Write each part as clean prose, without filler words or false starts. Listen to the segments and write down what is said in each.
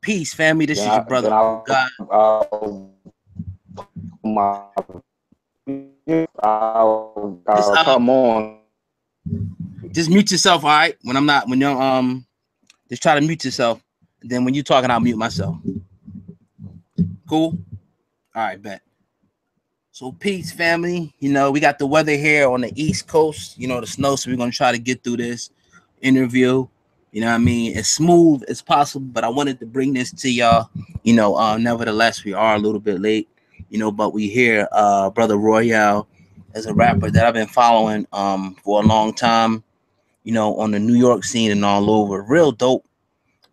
Peace, family. This is your brother. I'll come on. Just mute yourself, all right? When I'm not, when you're just try to mute yourself. And then when you're talking, I'll mute myself. Cool? All right, bet. So peace, family. You know, we got the weather here on the East Coast, you know, the snow. So we're gonna try to get through this interview. You know what I mean? As smooth as possible, but I wanted to bring this to y'all. You know, nevertheless, we are a little bit late, you know, but we hear Brother Rawyal as a rapper that I've been following for a long time, you know, on the New York scene and all over. Real dope.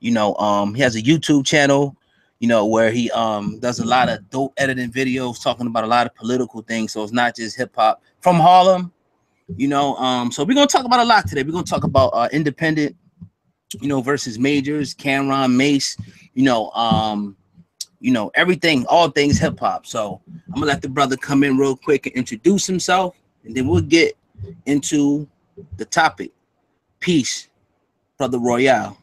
You know, he has a YouTube channel, you know, where he does a lot of dope editing videos talking about a lot of political things. So it's not just hip hop from Harlem, you know. So we're gonna talk about a lot today. We're gonna talk about independent, you know, versus majors, Camron, Mase, you know, everything, all things hip hop. So I'm gonna let the brother come in real quick and introduce himself, and then we'll get into the topic. Peace, Brother Rawyal.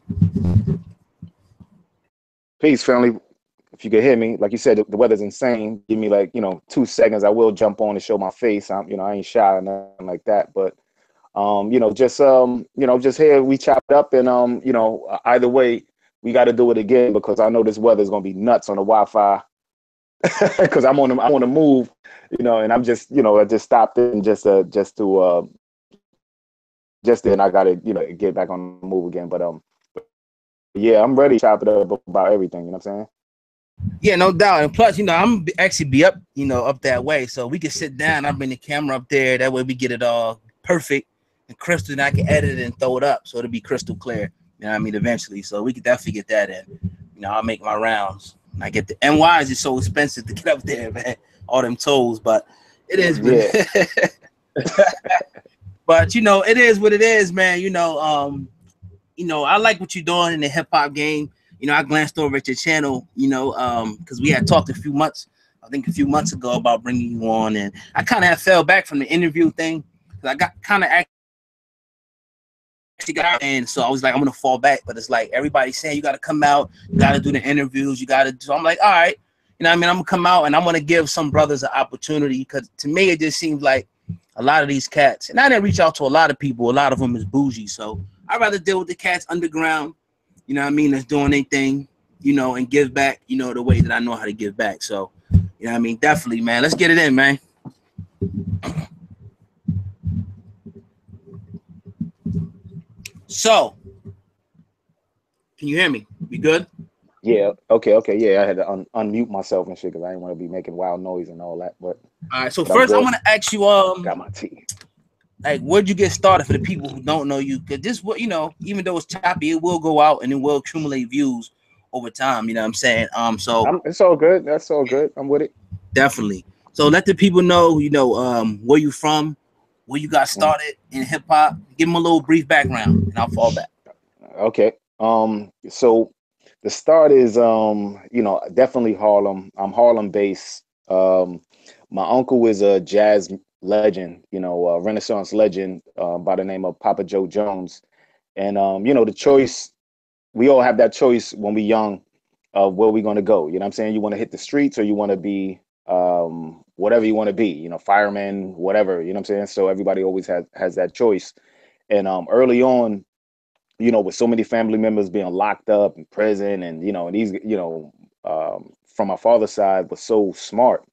Peace, family. If you could hear me, like you said, the weather's insane. Give me like, you know, 2 seconds. I will jump on and show my face. You know, I ain't shy or nothing like that. But you know, just here we chopped up, and you know, either way, we got to do it again because I know this weather is gonna be nuts on the Wi-Fi. Because I'm on the move, you know, and I'm just, you know, I just stopped in just then I gotta, you know, get back on the move again. But yeah, I'm ready to chop it up about everything. You know what I'm saying? Yeah, no doubt. And plus, you know, I'm actually be up, you know, up that way, so we can sit down. I bring the camera up there. That way, we get it all perfect and crystal, and I can edit it and throw it up so it'll be crystal clear. You know what I mean? Eventually, so we could definitely get that in. You know, I'll make my rounds. I get the NY is so expensive to get up there, man. All them tolls, but it is. Yeah. But you know, it is what it is, man. You know, I like what you're doing in the hip hop game. You know, I glanced over at your channel, you know, because we had talked a few months ago about bringing you on, and I kind of have fell back from the interview thing because I got kind of actually got, and so I was like, I'm gonna fall back, but it's like everybody's saying you got to come out, you got to do the interviews, you got to. So I'm like, all right, you know what I mean? I'm gonna come out and I'm gonna give some brothers an opportunity because to me it just seems like a lot of these cats, and I didn't reach out to a lot of people. A lot of them is bougie, so I'd rather deal with the cats underground. You know what I mean? That's doing anything, you know, and give back, you know, the way that I know how to give back. So, you know what I mean? Definitely, man. Let's get it in, man. So, can you hear me? You good? Yeah. Okay. Yeah, I had to unmute myself and shit because I didn't want to be making wild noise and all that. But all right. So first, I want to ask you, got my tea. Like, where'd you get started for the people who don't know you? Because this, you know, even though it's choppy, it will go out and it will accumulate views over time. You know what I'm saying? So it's all good. That's all good. I'm with it. Definitely. So let the people know, you know, where you from, where you got started in hip hop. Give them a little brief background, and I'll fall back. Okay. So the start is, you know, definitely Harlem. I'm Harlem based. My uncle is a jazz legend, you know, a Renaissance legend by the name of Papa Joe Jones. And, you know, the choice, we all have that choice when we're young of where we're going to go. You know what I'm saying? You want to hit the streets or you want to be whatever you want to be, you know, fireman, whatever, you know what I'm saying? So everybody always has that choice. And early on, you know, with so many family members being locked up in prison and, you know, and these, you know, from my father's side was so smart.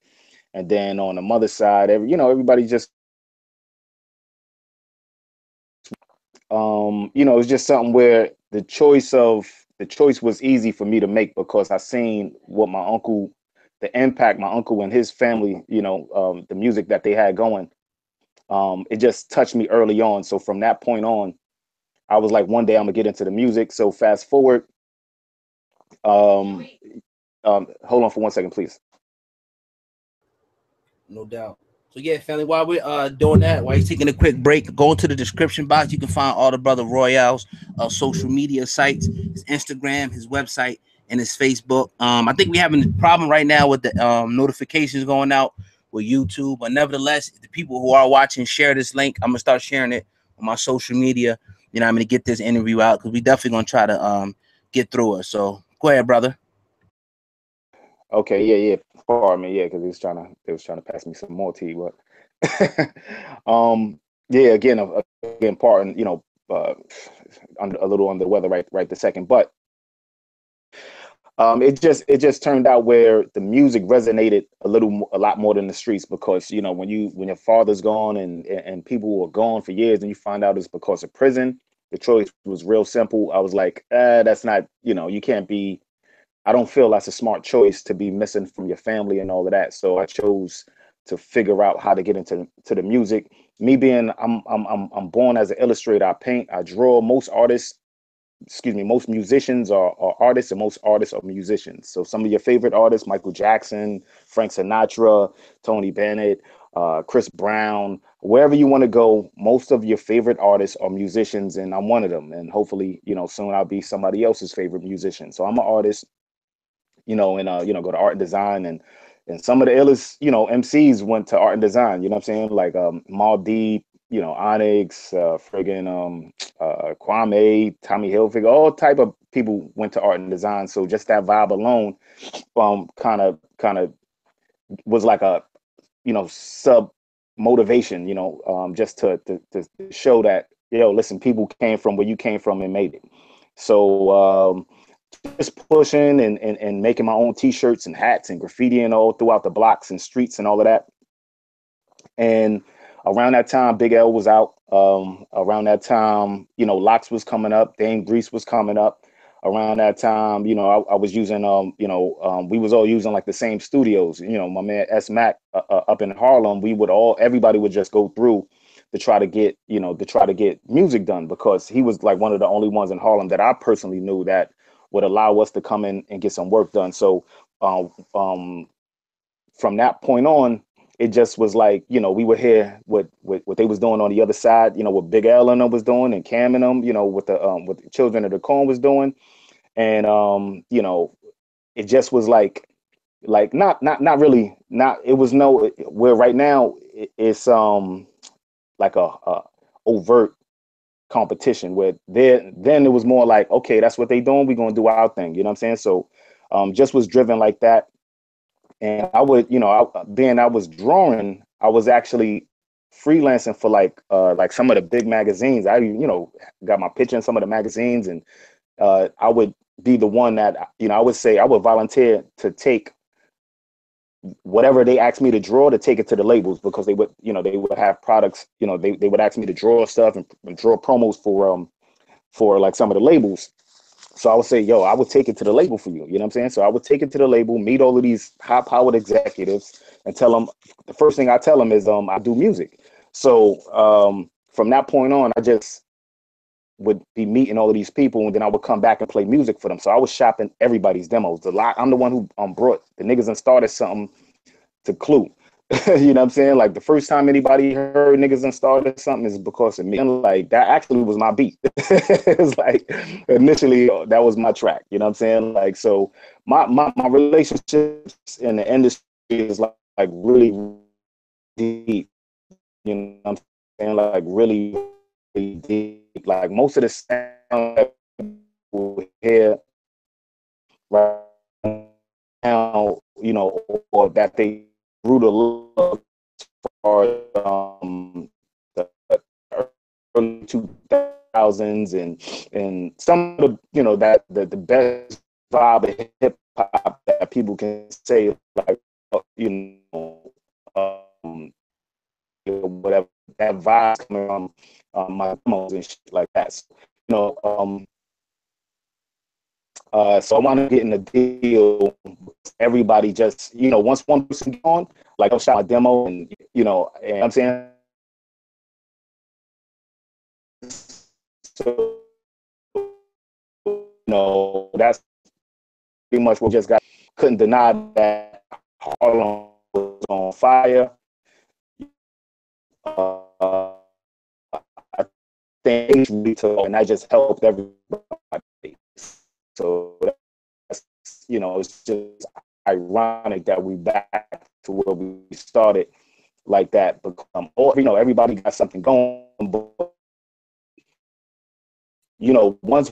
And then on the mother's side, you know, everybody just, you know, it's just something where the choice was easy for me to make because I seen what my uncle, the impact my uncle and his family, you know, the music that they had going. It just touched me early on. So from that point on, I was like, one day I'm gonna get into the music. So fast forward, hold on for 1 second, please. No doubt. So yeah, family, while we're doing that, while you're taking a quick break, go into the description box. You can find all the Brother Rawyal's social media sites, his Instagram, his website, and his Facebook. I think we're having a problem right now with the notifications going out with YouTube, but nevertheless, the people who are watching, share this link. I'm gonna start sharing it on my social media. You know, I'm gonna get this interview out because we definitely gonna try to get through it. So go ahead, brother. Okay, yeah, yeah. Pardon me, yeah, because they was trying to pass me some more tea, but yeah, again, pardon, a little under the weather right the second, but it just turned out where the music resonated a lot more than the streets, because when your father's gone and people were gone for years and you find out it's because of prison. The choice was real simple. I was like, that's not, you can't be. I don't feel that's a smart choice to be missing from your family and all of that. So I chose to figure out how to get into the music. Me being, I'm born as an illustrator. I paint, I draw. Most musicians are artists, and most artists are musicians. So some of your favorite artists: Michael Jackson, Frank Sinatra, Tony Bennett, Chris Brown, wherever you want to go, most of your favorite artists are musicians, and I'm one of them. And hopefully, soon I'll be somebody else's favorite musician. So I'm an artist, and go to art and design, and some of the illest, MCs went to art and design, you know what I'm saying? Like Mal Deep, Onyx, friggin' Kwame, Tommy Hilfiger, all type of people went to art and design. So just that vibe alone, kind of was like a, sub motivation, just to show that, listen, people came from where you came from and made it. So just pushing and making my own t-shirts and hats and graffitiing all throughout the blocks and streets and all of that. And around that time, Big L was out. Around that time, Locks was coming up, Dame Grease was coming up. Around that time, I was using, we was all using like the same studios. My man S Mac up in Harlem, everybody would just go through to try to get music done, because he was like one of the only ones in Harlem that I personally knew that would allow us to come in and get some work done. So from that point on, it just was like, we were here what they was doing on the other side, what Big L and them was doing, and Cam and them, what the Children of the Corn was doing. And it just was like not really, not it was no where right now it's like a overt competition, where then it was more like, okay, that's what they doing, we're gonna do our thing, you know what I'm saying? So just was driven like that. And I would, being I was drawing, I was actually freelancing for like some of the big magazines. I got my picture in some of the magazines, and I would be the one that, I would say I would volunteer to take whatever they asked me to draw, to take it to the labels, because they would have products, they would ask me to draw stuff and draw promos for like some of the labels. So I would say, yo, I would take it to the label for you. You know what I'm saying? So I would take it to the label, meet all of these high-powered executives, and tell them, the first thing I tell them is I do music. So from that point on, I just would be meeting all of these people, and then I would come back and play music for them. So I was shopping everybody's demos. I'm the one who brought the niggas and started something to Clue. You know what I'm saying? Like the first time anybody heard niggas and started something is because of me. And like that actually was my beat. It's like initially that was my track. You know what I'm saying? Like, so my relationships in the industry is like really deep. You know what I'm saying? Like really, really deep. Like most of the sound that we hear right now, or that they grew to love for the early 2000s, and some of the that the best vibe of hip hop that people can say, like whatever that vibe coming from my demos and shit like that. So, so I want to get in a deal. Everybody just, once one person gone, like I'll shot my demo, and and I'm saying, so that's pretty much what just got. Couldn't deny that Harlem was on fire. I think, and I just helped everybody. So that's, it's just ironic that we back to where we started like that. But everybody got something going, but once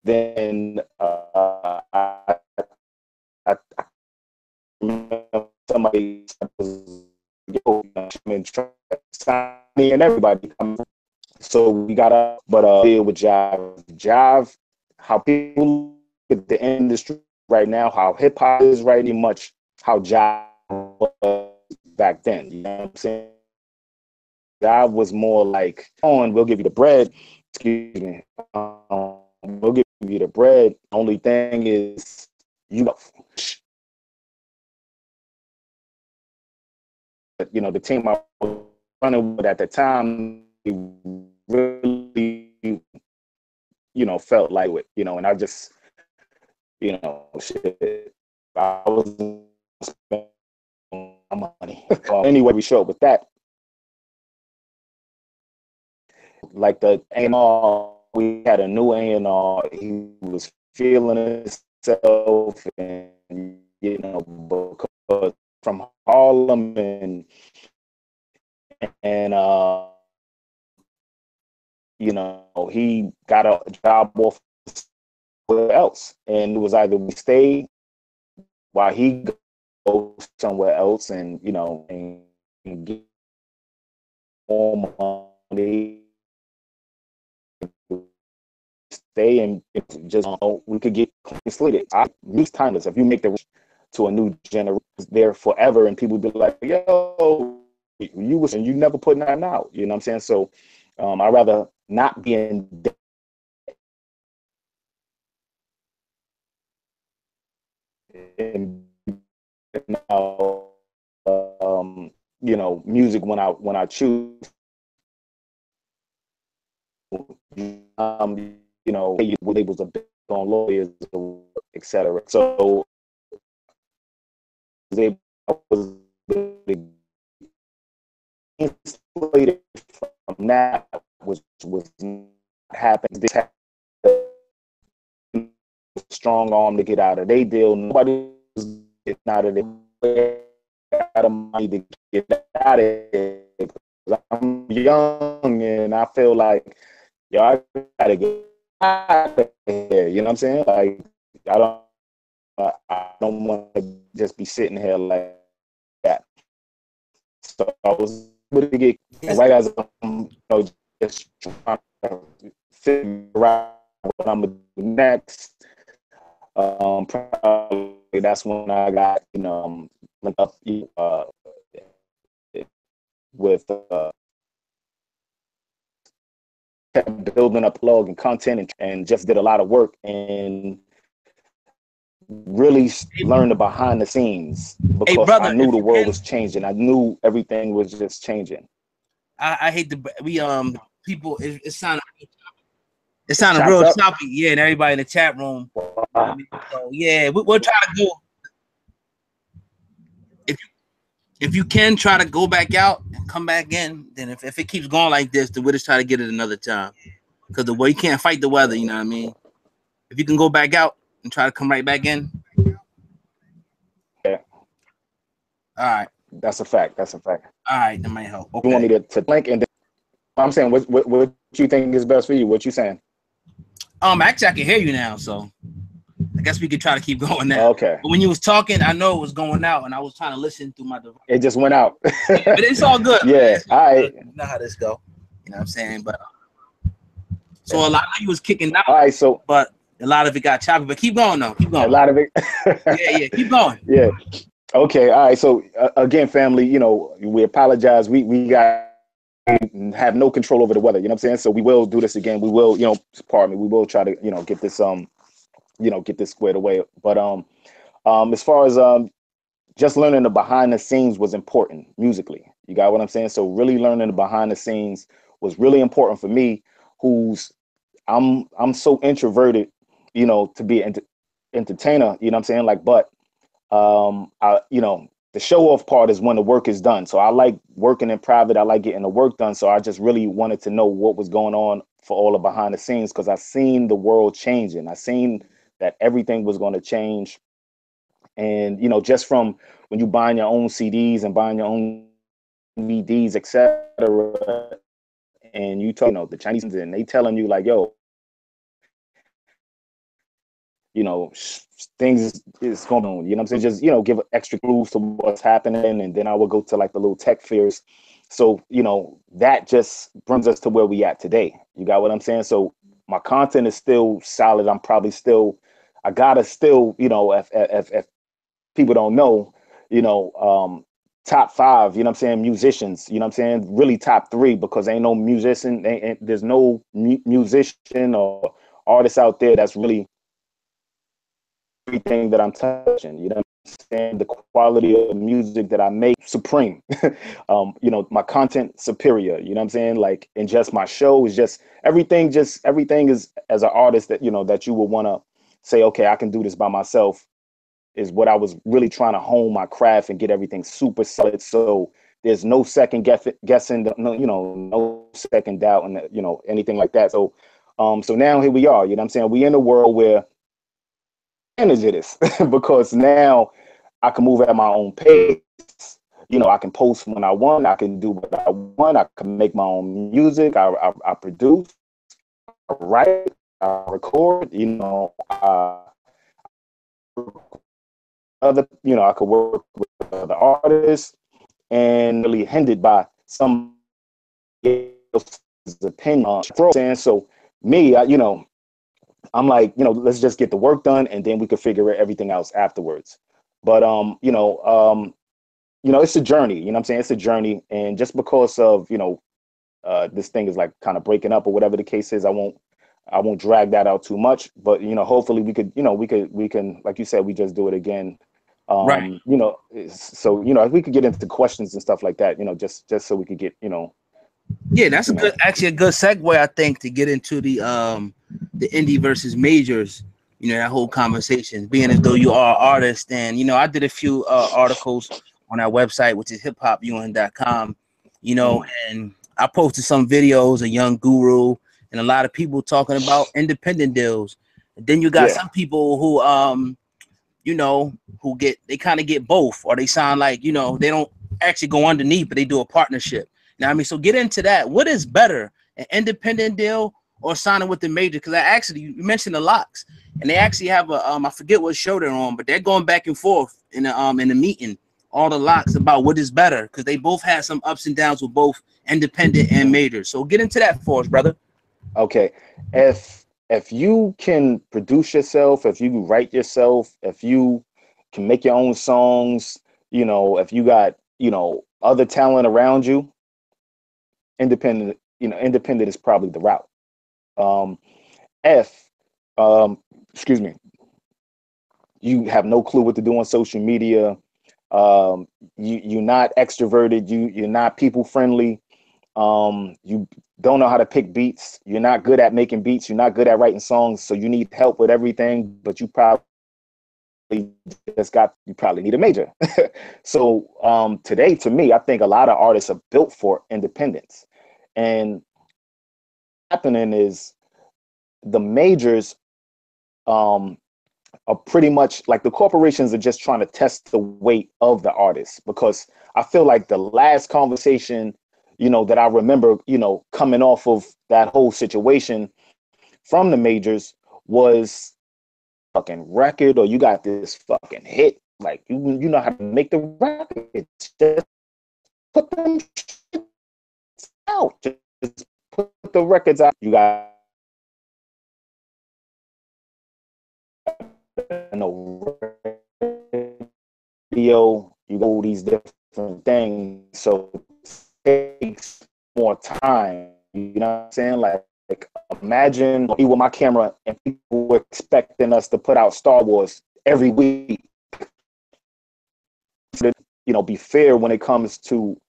then and everybody. So we got to, but deal with Jive, how people look at the industry right now, how hip hop is right now, much how Jive was back then. You know what I'm saying? Jive was more like, on, we'll give you the bread. Excuse me. We'll give you the bread. Only thing is, you know, the team I was running with at the time really, you know, felt like it, you know, and I just, you know, shit, I was spending my money. Anyway, we showed with that, like the A&R, we had a new A&R. He was feeling himself, and you know, because from Harlem and you know, he got a job off somewhere else, and it was either we stay while he goes somewhere else, and you know, and get more money, stay and just, you know, we could get slated. Use timeless. If you make the to a new generation, there forever, and people be like, "Yo, you was and you never put nothing out." You know what I'm saying? So, I'd rather not be in debt. Now, you know, music when I choose, you know, labels are big on lawyers, etc. So I was insulated from that, was not happening. They had a strong arm to get out of their deal. Nobody was getting out of their out of money to get out of it. I'm young and I feel like, yo, I gotta get out of here. You know what I'm saying? Like, I don't want to just be sitting here like that. So I was able to get right as I'm, you know, just trying to figure out what I'm gonna do next. Probably that's when I got, you know, linked up with building up blog and content, and just did a lot of work and really learned the behind the scenes, because hey, brother, I knew the world was changing. I knew everything was just changing. I hate to people. It sounded real choppy, yeah, and everybody in the chat room. So yeah, we'll try to go. If you can try to go back out and come back in, then if it keeps going like this, then we'll just try to get it another time. Because the way you can't fight the weather, you know what I mean? If you can go back out and try to come right back in. Yeah. All right. That's a fact. That's a fact. All right, that might help. Okay. You want me to link, and then I'm saying what you think is best for you? What you saying? Actually I can hear you now, so I guess we could try to keep going now. Okay. But when you was talking, I know it was going out, and I was trying to listen through my device. It just went out. Yeah, but it's all good. Yeah. All right. You know how this go. You know what I'm saying? But so a lot of you was kicking out. All right. So, but a lot of it got choppy. But keep going though. Keep going. A lot of it. yeah. Keep going. Yeah. Okay. All right. So again, family, you know, we apologize. We have no control over the weather. You know what I'm saying? So we will do this again. We will, you know, pardon me. We will try to, you know, get this get this squared away. But as far as just learning the behind the scenes was important musically. You got what I'm saying? So really learning the behind the scenes was really important for me, I'm so introverted, you know, to be an entertainer, you know what I'm saying? Like, but you know, the show off part is when the work is done. So I like working in private. I like getting the work done. So I just really wanted to know what was going on for all the behind the scenes, because I seen the world changing. I seen that everything was going to change. And, you know, just from when you buying your own CDs and buying your own DVDs, etc., and you talk, you know, the Chinese, and they telling you like, yo, you know, things is going on, you know what I'm saying? Just, you know, give extra clues to what's happening. And then I would go to like the little tech fairs So, you know, that just brings us to where we at today. You got what I'm saying? So my content is still solid. I'm probably still, I gotta still, you know, if people don't know, you know, top five, you know what I'm saying, musicians, you know what I'm saying, really top three, because ain't no musician, there's no musician or artist out there that's really everything that I'm touching, you know what I'm saying? The quality of music that I make, supreme. You know, my content superior, you know what I'm saying? Like, and just my show is just everything is, as an artist, that, you know, that you would want to say, okay, I can do this by myself, is what I was really trying to hone my craft and get everything super solid. So there's no second guessing, no, you know, no second doubt, and, you know, anything like that. So, so now here we are, you know what I'm saying? We in a world where manage this because now I can move at my own pace. You know, I can post when I want. I can do what I want. I can make my own music. I produce, I write, I record. You know, other. You know, I could work with other artists and really hindered by some else's opinion. So me, you know, I'm like, you know, let's just get the work done, and then we could figure everything else afterwards. But you know, it's a journey. You know what I'm saying? It's a journey, and just because of, you know, this thing is like kind of breaking up or whatever the case is, I won't drag that out too much. But, you know, hopefully we could, you know, we can, like you said, we just do it again. Right. You know, so, you know, if we could get into questions and stuff like that, you know, just so we could get, you know. Yeah, that's You know, actually a good segue, I think, to get into the indie versus majors. You know, that whole conversation, being as though you are an artist. And, you know, I did a few articles on our website, which is hiphopunc.com, you know, and I posted some videos of Young Guru and a lot of people talking about independent deals. And then you got yeah. some people who you know, who they kind of get both, or they sound like, you know, they don't actually go underneath, but they do a partnership. Now, I mean, so get into that. What is better, an independent deal or signing with the major? Because I actually, you mentioned the Locks, and they actually have a I forget what show they're on, but they're going back and forth in the meeting, all the Locks, about what is better, because they both had some ups and downs with both independent and major. So get into that for us, brother. Okay. If you can produce yourself, if you write yourself, if you can make your own songs, you know, if you got, you know, other talent around you, independent, you know, independent is probably the route. Um, if, excuse me, you have no clue what to do on social media, you're not extroverted, you're not people friendly, you don't know how to pick beats, you're not good at making beats, you're not good at writing songs, so you need help with everything, but you probably you probably need a major. So today, to me, I think a lot of artists are built for independence. And happening is the majors are pretty much like, the corporations are just trying to test the weight of the artists, because I feel like the last conversation, you know, that I remember, you know, coming off of that whole situation from the majors was fucking record, or you got this fucking hit, like you know how to make the record, just put them out, just put the records out. You got no video, you go these different things, so it takes more time. You know what I'm saying? Like imagine me with my camera and people were expecting us to put out Star Wars every week. You know, be fair when it comes to,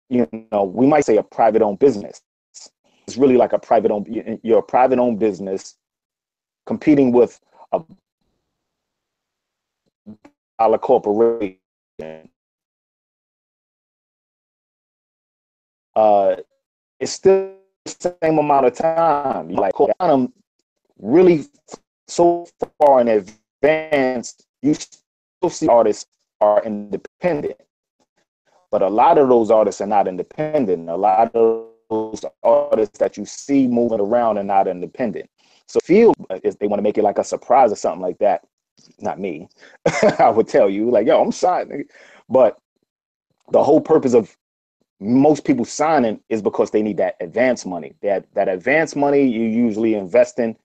you know, we might say a private owned business. It's really like a private owned, you're a private owned business competing with a corporation. It's still the same amount of time. Like, I'm really so far in advance, you still see artists are independent, but a lot of those artists are not independent. A lot of those artists that you see moving around are not independent. So feel if they want to make it like a surprise or something like that, not me. I would tell you like, yo, I'm signed. But the whole purpose of most people signing is because they need that advance money. That advance money you usually investing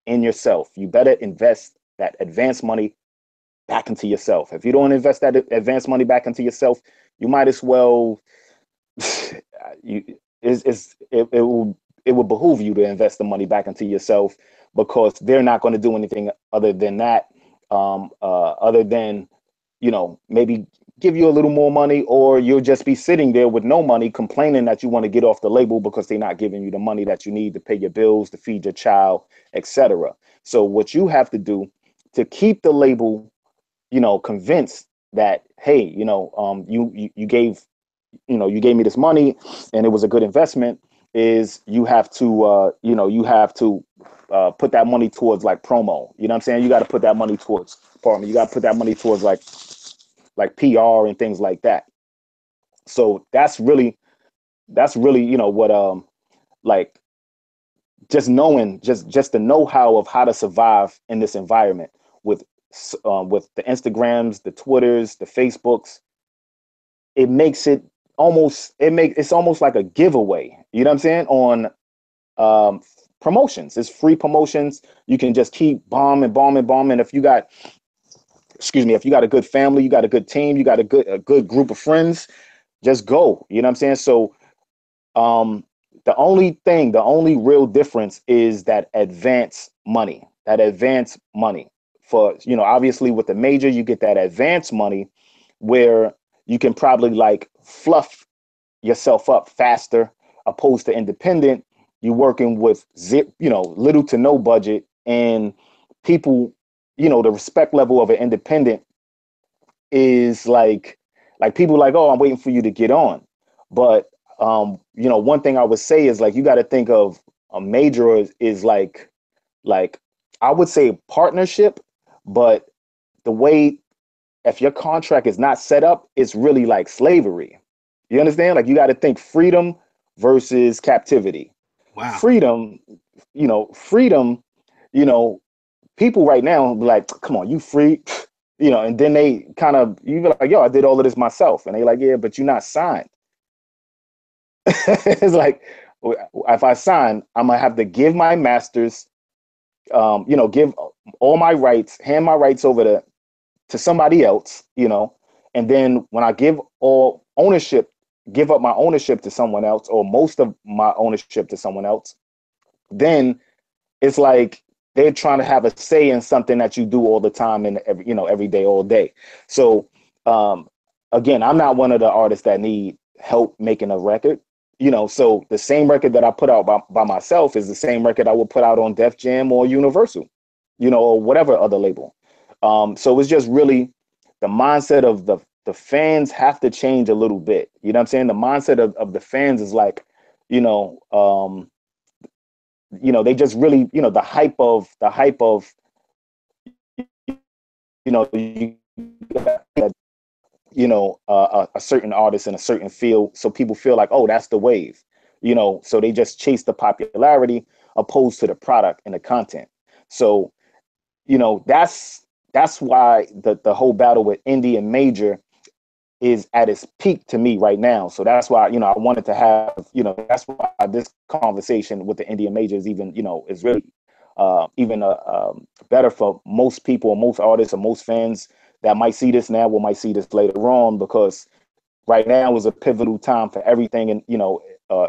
in yourself. You better invest that advance money back into yourself. If you don't invest that advance money back into yourself, you might as well it will behoove you to invest the money back into yourself, because they're not going to do anything other than that, other than, you know, maybe give you a little more money, or you'll just be sitting there with no money complaining that you want to get off the label because they're not giving you the money that you need to pay your bills, to feed your child, etc. So what you have to do to keep the label, you know, convinced that, hey, you know, you gave, you know, you gave me this money and it was a good investment, is you have to you know, you have to put that money towards like promo. You know what I'm saying? You got to put that money towards, pardon me, you got to put that money towards like PR and things like that. So that's really, you know, what like just knowing, just the know-how of how to survive in this environment with the Instagrams, the Twitters, the Facebooks. It makes it almost, it's almost like a giveaway. You know what I'm saying? On promotions, it's free promotions. You can just keep bombing, bombing, bombing. If you got, excuse me, if you got a good family, you got a good team, you got a good group of friends, just go. You know what I'm saying? So the only real difference is that advance money. That advance money. For, you know, obviously with the major, you get that advance money where you can probably like fluff yourself up faster, opposed to independent. You're working with you know, little to no budget, and people, you know, the respect level of an independent is like people like, oh, I'm waiting for you to get on. But you know, one thing I would say is like, you got to think of a major is like I would say partnership, but the way, if your contract is not set up, it's really like slavery. You understand? Like, you got to think freedom versus captivity. Wow. Freedom, freedom, you know, people right now be like, come on, you free, you know, and then they kind of, you be like, yo, I did all of this myself. And they like, yeah, but you're not signed. It's like, if I sign, I'm gonna have to give my masters, you know, give all my rights, hand my rights over to somebody else, you know, and then when I give all ownership, give up my ownership to someone else, or most of my ownership to someone else, then it's like they're trying to have a say in something that you do all the time and every, you know, every day, all day. So again, I'm not one of the artists that need help making a record, you know. So the same record that I put out by myself is the same record I would put out on Def Jam or Universal, you know, or whatever other label. So it's just really the mindset of the fans have to change a little bit. You know what I'm saying? The mindset of the fans is like, you know, they just really, you know, the hype of, you know, a certain artist in a certain field. So people feel like, oh, that's the wave, you know, so they just chase the popularity opposed to the product and the content. So, you know, that's why the whole battle with indie and major is at its peak to me right now. So that's why, you know, I wanted to have, you know, that's why this conversation with the Indian major is even, you know, is really even better for most people, or most artists, or most fans that might see this now or might see this later on, because right now is a pivotal time for everything, and, you know,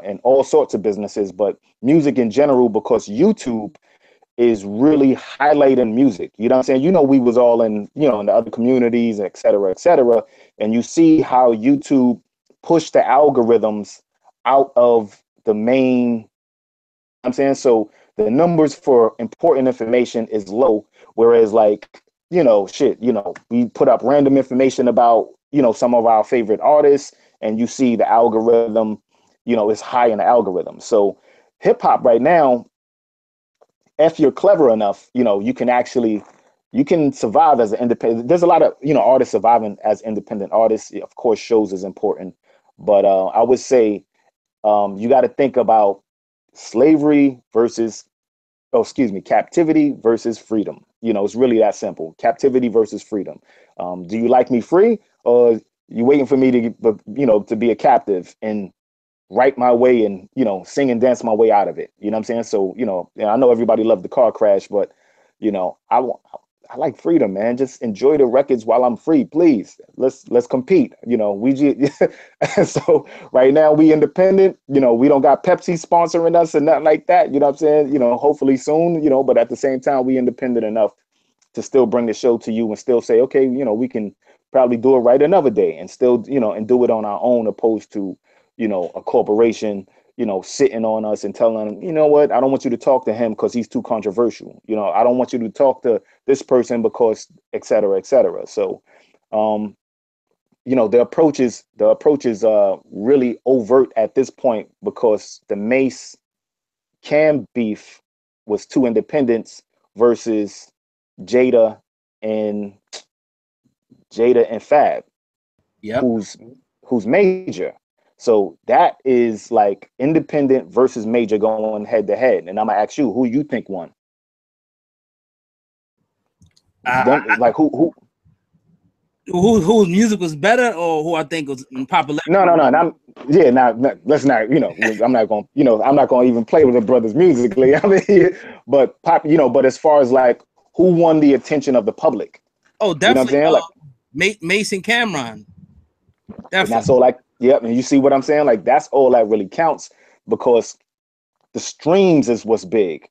and all sorts of businesses, but music in general, because YouTube is really highlighting music. You know what I'm saying? You know, we was all in, you know, in the other communities, et cetera, et cetera. And you see how YouTube pushed the algorithms out of the main, I'm saying? So the numbers for important information is low, whereas like, you know, shit, you know, we put up random information about, you know, some of our favorite artists, and you see the algorithm, you know, is high in the algorithm. So hip hop right now, if you're clever enough, you know, you can survive as an independent. There's a lot of, you know, artists surviving as independent artists. Of course, shows is important, but I would say you got to think about slavery versus, oh, excuse me, captivity versus freedom. You know, it's really that simple. Captivity versus freedom. Do you like me free, or You waiting for me to, you know, to be a captive and write my way and, you know, sing and dance my way out of it. You know what I'm saying? So, you know, I know everybody loved the car crash, but, you know, I like freedom, man. Just enjoy the records while I'm free, please. Let's compete. You know, we just so right now we independent. You know, we don't got Pepsi sponsoring us and nothing like that. You know what I'm saying? You know, hopefully soon. You know, but at the same time, we independent enough to still bring the show to you and still say, okay, you know, we can probably do it right another day and still, you know, and do it on our own, opposed to, you know, a corporation, you know, sitting on us and telling them, you know what, I don't want you to talk to him because he's too controversial. You know, I don't want you to talk to this person because et cetera, et cetera. So, you know, the approach is really overt at this point because the Mase Cam beef was two independents versus Jada and Fab, Yep. who's major. So that is like independent versus major going head to head. And I'm gonna ask you, who you think won? I, Them like whose music was better, or who I think was in popularity? no. And I'm yeah. Now let's not. You know, I'm not going. You know, I'm not going to even play with the brothers musically. I mean, but pop. You know, but as far as like who won the attention of the public, Oh, you know what I'm definitely. saying? Like, Mase and Camron. and that's Definitely. all. Like, yep. And you see what I'm saying? Like, that's all that really counts because the streams is what's big.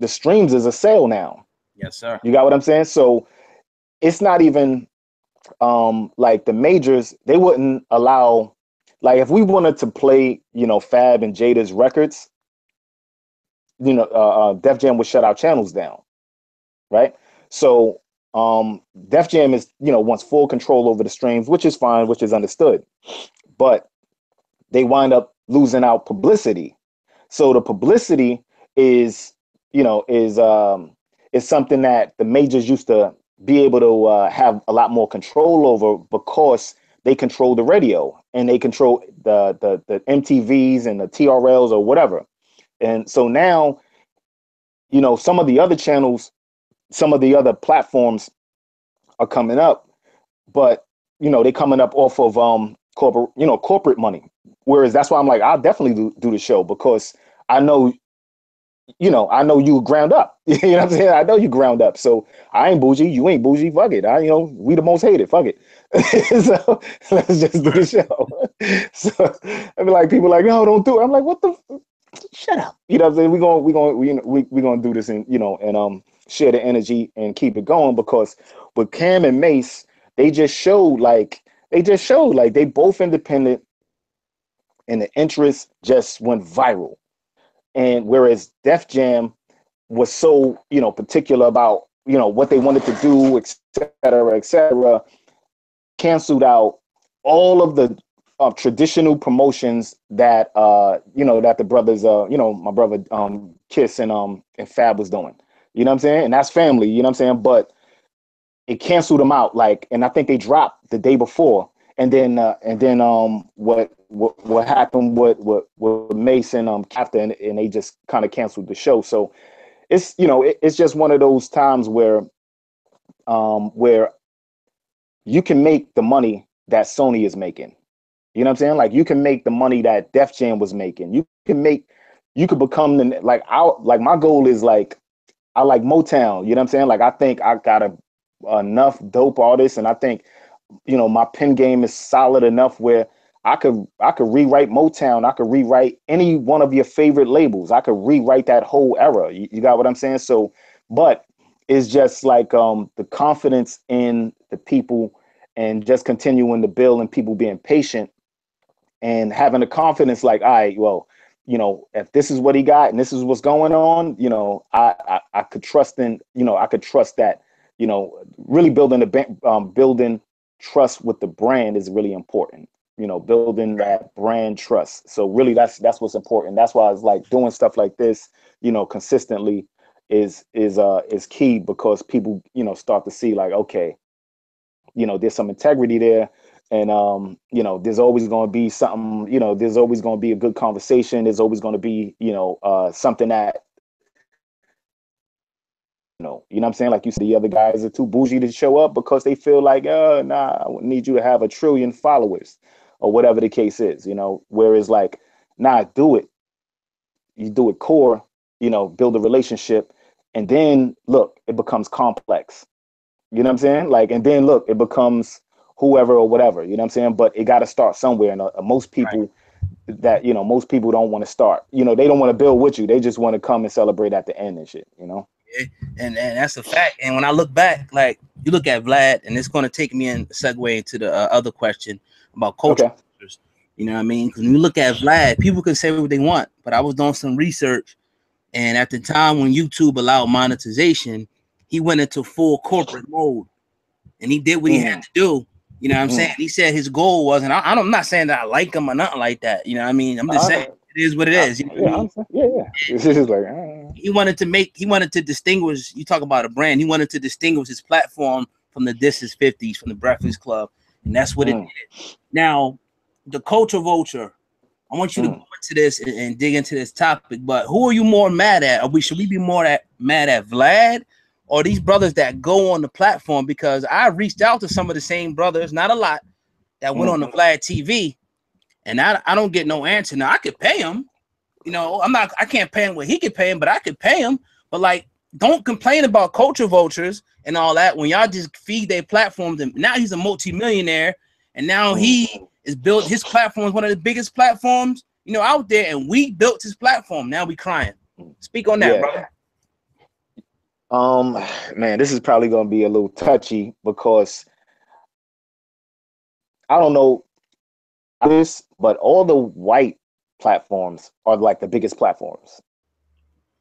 The streams is a sale now. Yes, sir. You got what I'm saying? So it's not even like the majors, they wouldn't allow, like if we wanted to play, you know, Fab and Jada's records, you know, Def Jam would shut our channels down, right? So Def Jam is, you know, wants full control over the streams, which is fine, which is understood. But they wind up losing out publicity. So the publicity is, you know, is something that the majors used to be able to have a lot more control over because they control the radio and they control the MTVs and the TRLs or whatever. And so now, you know, some of the other channels, some of the other platforms are coming up, but you know, they coming up off of corporate money. Whereas that's why I'm like, I'll definitely do the show because I know, you know, I know you ground up. You know what I'm saying? I know you ground up. So I ain't bougie, you ain't bougie. Fuck it. You know, we the most hated. Fuck it. So let's just do the show. So I be like, people like, no, don't do it. I'm like, what the? Shut up. You know what I'm saying? We gonna do this and, you know, and share the energy and keep it going because with Cam and Mase, they just showed like they both independent and the interest just went viral. And whereas Def Jam was so, you know, particular about, you know, what they wanted to do, et cetera, canceled out all of the traditional promotions that you know, that the brothers you know, my brother Kiss and Fab was doing. You know what I'm saying? And that's family, you know what I'm saying? But it canceled them out, like, and I think they dropped the day before. And then what happened with Mason Captain, and they just kind of canceled the show. So it's, you know, it's just one of those times where you can make the money that Sony is making. You know what I'm saying? Like you can make the money that Def Jam was making. You could become the, like my goal is like, I like Motown. You know what I'm saying? Like I think I got enough dope artists, and I think, you know, my pen game is solid enough where I could rewrite Motown. I could rewrite any one of your favorite labels. I could rewrite that whole era. You got what I'm saying? So, but it's just like the confidence in the people and just continuing to build and people being patient and having the confidence like, all right, well, you know, if this is what he got and this is what's going on, you know, I could trust in, you know, I could trust that, you know, really building trust with the brand is really important. You know, building that brand trust. So really, that's what's important. That's why it's like doing stuff like this, you know, consistently is key because people, you know, start to see like, okay, you know, there's some integrity there. And you know, there's always going to be something, you know, there's always going to be a good conversation. There's always going to be, you know, something that, you You know what I'm saying? Like you said, the other guys are too bougie to show up because they feel like, nah, I need you to have 1 trillion followers or whatever the case is, you know, whereas like, nah, do it. You do it core, you know, build a relationship. And then look, it becomes complex. You know what I'm saying? Like, and then look, it becomes whoever or whatever, you know what I'm saying? But it got to start somewhere. And most Right. people that, you know, most people don't want to start, you know, they don't want to build with you. They just want to come and celebrate at the end and shit, you know? Yeah. And that's a fact. And when I look back, like you look at Vlad, and it's going to take me and segue into the other question about culture. Okay. You know what I mean? Because when you look at Vlad, people can say what they want, but I was doing some research, and at the time when YouTube allowed monetization, he went into full corporate mode, and he did what he had to do. You know what I'm saying? He said his goal was, and I'm not saying that I like him or nothing like that. You know what I mean? I'm just saying it is what it is. You know what I mean? Yeah. It's just like, he wanted to distinguish. You talk about a brand. He wanted to distinguish his platform from the This Is 50s, from the Breakfast Club, and that's what it did. Now, the culture vulture. I want you to go into this and dig into this topic. But who are you more mad at? Should we be more mad at Vlad or these brothers that go on the platform? Because I reached out to some of the same brothers, not a lot, that went on the Vlad TV, and I don't get no answer. Now I could pay him. You know, I can't pay him what he could pay him, but I could pay him. But like, don't complain about culture vultures and all that when y'all just feed their platforms. And now he's a multi-millionaire, and now he is built. His platform is one of the biggest platforms, you know, out there, and we built his platform. Now we crying. Speak on that, brother. Man, this is probably gonna be a little touchy because I don't know this, but all the white platforms are like the biggest platforms.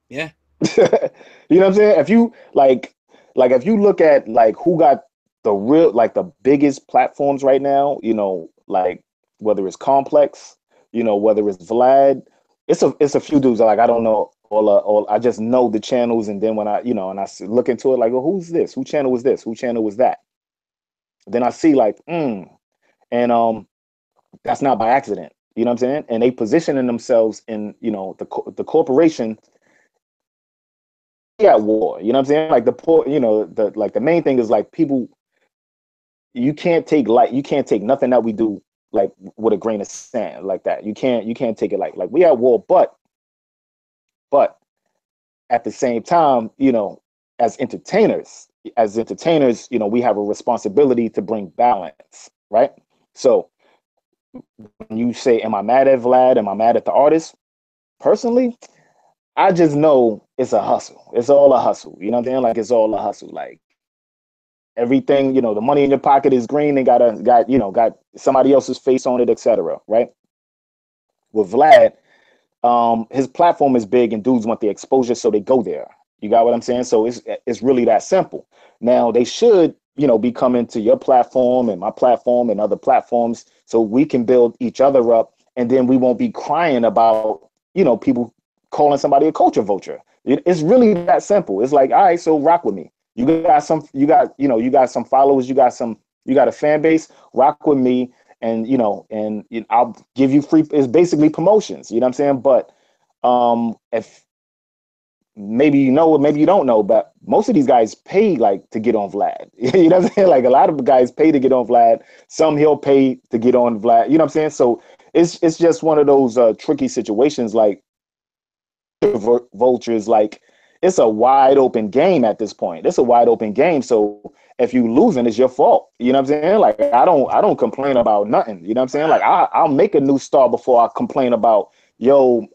Yeah. You know what I'm saying? If you like if you look at like who got the real like the biggest platforms right now, you know, like whether it's Complex, you know, whether it's Vlad, it's a few dudes like I don't know all I just know the channels, and then when I, you know, and I look into it like, well, who's this? Who channel was this? Who channel was that? Then I see like, and that's not by accident. You know what I'm saying? And they positioning themselves in, you know, the corporation at war. You know what I'm saying? Like the poor, you know, the main thing is like people, you can't take nothing that we do like with a grain of sand like that. You can't take it like we at war, but at the same time, you know, as entertainers, you know, we have a responsibility to bring balance, right? So when you say, am I mad at Vlad? Am I mad at the artist? Personally, I just know it's a hustle. It's all a hustle. You know what I'm saying? Like it's all a hustle. Like everything, you know, the money in your pocket is green and got somebody else's face on it, etc. Right? With Vlad, his platform is big and dudes want the exposure, so they go there. You got what I'm saying? So it's really that simple. Now they should, you know, be coming to your platform and my platform and other platforms so we can build each other up, and then we won't be crying about, you know, people calling somebody a culture vulture. It's really that simple. It's like, all right, so rock with me. You got some followers, you got a fan base, rock with me, and I'll give you free. It's basically promotions. You know what I'm saying? But if maybe you know, maybe you don't know, but most of these guys pay like to get on Vlad. You know what I'm saying? Like a lot of guys pay to get on Vlad. Some he'll pay to get on Vlad. You know what I'm saying? So it's just one of those tricky situations. Like vultures, like it's a wide open game at this point. It's a wide open game. So if you losing, it's your fault. You know what I'm saying? Like I don't complain about nothing. You know what I'm saying? Like I'll make a new star before I complain about, yo,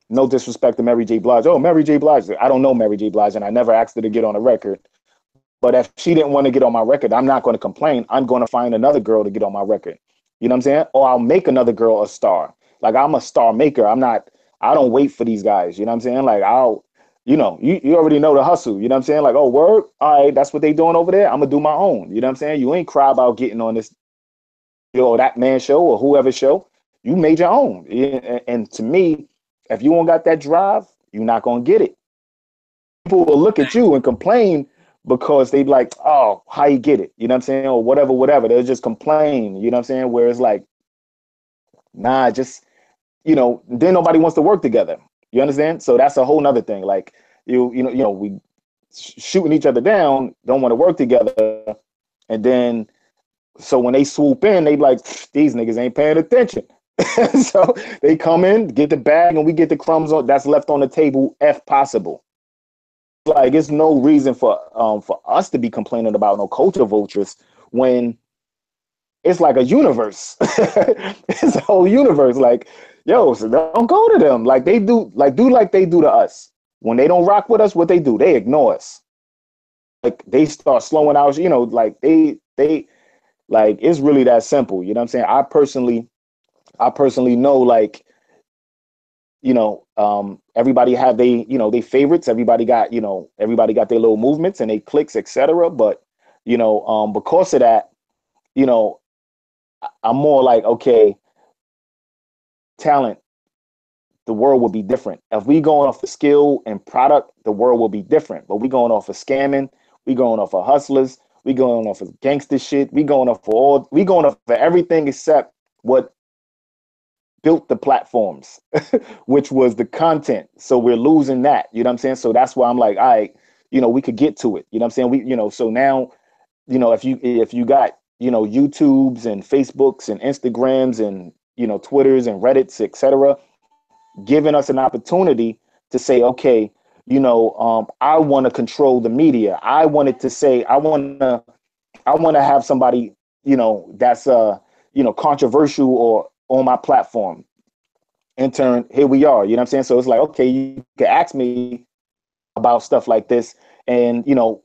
no disrespect to Mary J. Blige. Oh, Mary J. Blige. I don't know Mary J. Blige, and I never asked her to get on a record. But if she didn't want to get on my record, I'm not going to complain. I'm going to find another girl to get on my record. You know what I'm saying? Or I'll make another girl a star. Like I'm a star maker. I don't wait for these guys. You know what I'm saying? Like you already know the hustle. You know what I'm saying? Like, oh, word. All right, that's what they doing over there. I'm going to do my own. You know what I'm saying? You ain't cry about getting on this, that man show or whoever show. You made your own. And to me, if you don't got that drive, you're not going to get it. People will look at you and complain because they like, oh, how you get it? You know what I'm saying? Or whatever. They'll just complain. You know what I'm saying? Where it's like, nah, just, then nobody wants to work together. You understand? So that's a whole nother thing. Like, we shooting each other down, don't want to work together. And then, so when they swoop in, they be like, these niggas ain't paying attention. So they come in, get the bag, and we get the crumbs that's left on the table if possible. Like, it's no reason for us to be complaining about no culture vultures when it's like a universe. It's a whole universe. Like, yo, so don't go to them. Like they do like they do to us. When they don't rock with us, what they do? They ignore us. Like they start slowing out, you know, like they like it's really that simple. You know what I'm saying? I personally know, like, you know, everybody have they, you know, they favorites. Everybody got their little movements and they clicks, etc. But, you know, because of that, you know, I'm more like, okay, talent, the world will be different. If we going off of skill and product, the world will be different. But we going off of scamming, we going off of hustlers, we going off of gangster shit, we going off of everything except what built the platforms, which was the content. So we're losing that. You know what I'm saying? So that's why I'm like, all right, you know, we could get to it. You know what I'm saying? We, you know, so now, you know, if you got, you know, YouTubes and Facebooks and Instagrams and, you know, Twitters and Reddits, etc., giving us an opportunity to say, okay, you know, I want to control the media. I wanted to say, I want to have somebody, you know, that's you know, controversial or on my platform. In turn, here we are. You know what I'm saying? So it's like, okay, you can ask me about stuff like this, and you know,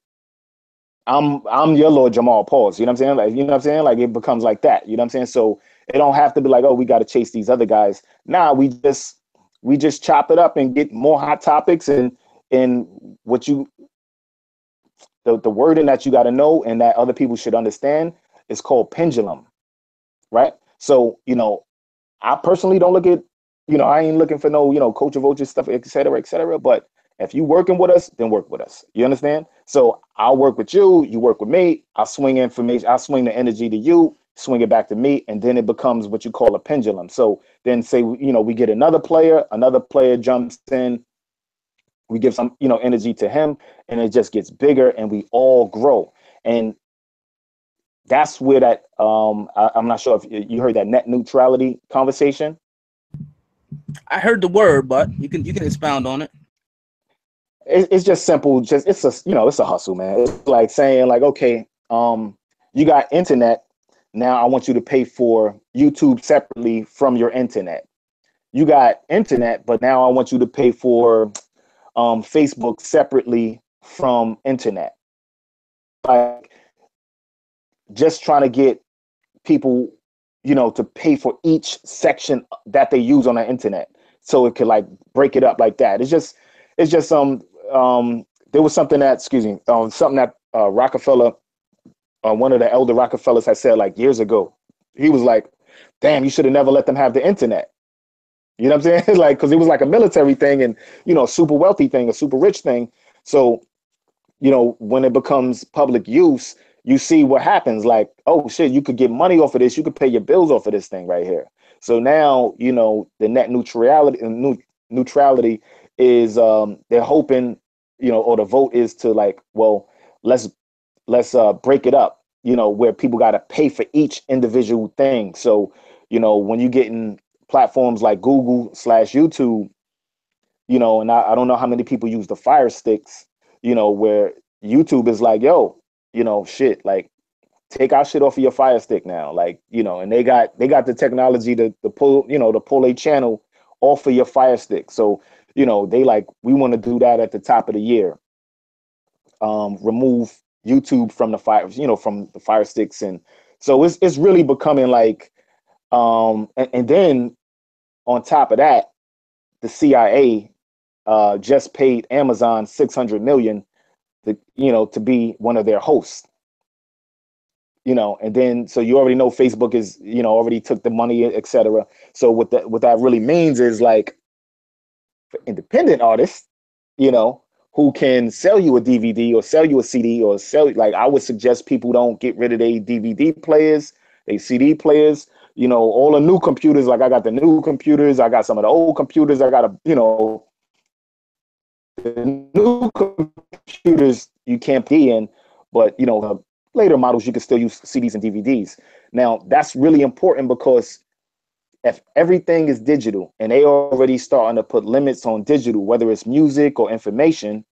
I'm your Lord Jamal Pause. You know what I'm saying? Like, you know what I'm saying? Like it becomes like that. You know what I'm saying? So it don't have to be like, oh, we got to chase these other guys. Nah, we just chop it up and get more hot topics and what you the wording that you got to know and that other people should understand is called pendulum, right? So, you know, I personally don't look at, you know, I ain't looking for no, you know, culture vulture stuff, et cetera, et cetera. But if you working with us, then work with us. You understand? So I'll work with you, you work with me, I'll swing information, I'll swing the energy to you, swing it back to me, and then it becomes what you call a pendulum. So then say, you know, we get another player jumps in, we give some, you know, energy to him, and it just gets bigger and we all grow. And that's where that I'm not sure if you heard that net neutrality conversation. I heard the word, but you can expound on it. It's just simple. Just it's a, you know, it's a hustle, man. It's like saying like, okay, you got internet. Now I want you to pay for YouTube separately from your internet. You got internet, but now I want you to pay for Facebook separately from internet. Like just trying to get people, you know, to pay for each section that they use on the internet, so it could like break it up like that. It's just there was something that, something that Rockefeller, one of the elder Rockefellers had said like years ago. He was like, damn, you should have never let them have the internet. You know what I'm saying? Like, because it was like a military thing and, you know, a super wealthy thing, a super rich thing. So, you know, when it becomes public use, you see what happens. Like, oh shit, you could get money off of this. You could pay your bills off of this thing right here. So now, you know, the net neutrality is they're hoping, you know, or the vote is to like, well, let's break it up, you know, where people got to pay for each individual thing. So, you know, when you get in platforms like Google/YouTube, you know, and I don't know how many people use the Fire Sticks, you know, where YouTube is like, yo, you know, shit, like take our shit off of your Fire Stick now, like, you know, and they got the technology to pull, you know, to pull a channel off of your Fire Stick. So, you know, they like, we want to do that at the top of the year. Remove YouTube from the fire, you know, from the Fire Sticks, and so it's really becoming like, and then on top of that, the CIA just paid Amazon $600 million to, you know, to be one of their hosts. You know, and then so you already know Facebook is, you know, already took the money, etc. So what that really means is like for independent artists, you know, who can sell you a DVD or sell you a CD or sell, like I would suggest people don't get rid of their DVD players, their CD players, you know, all the new computers. Like I got the new computers, I got some of the old computers, I got a, you know, the new computers you can't be in, but you know, later models you can still use CDs and DVDs. Now that's really important because if everything is digital and they already starting to put limits on digital, whether it's music or information,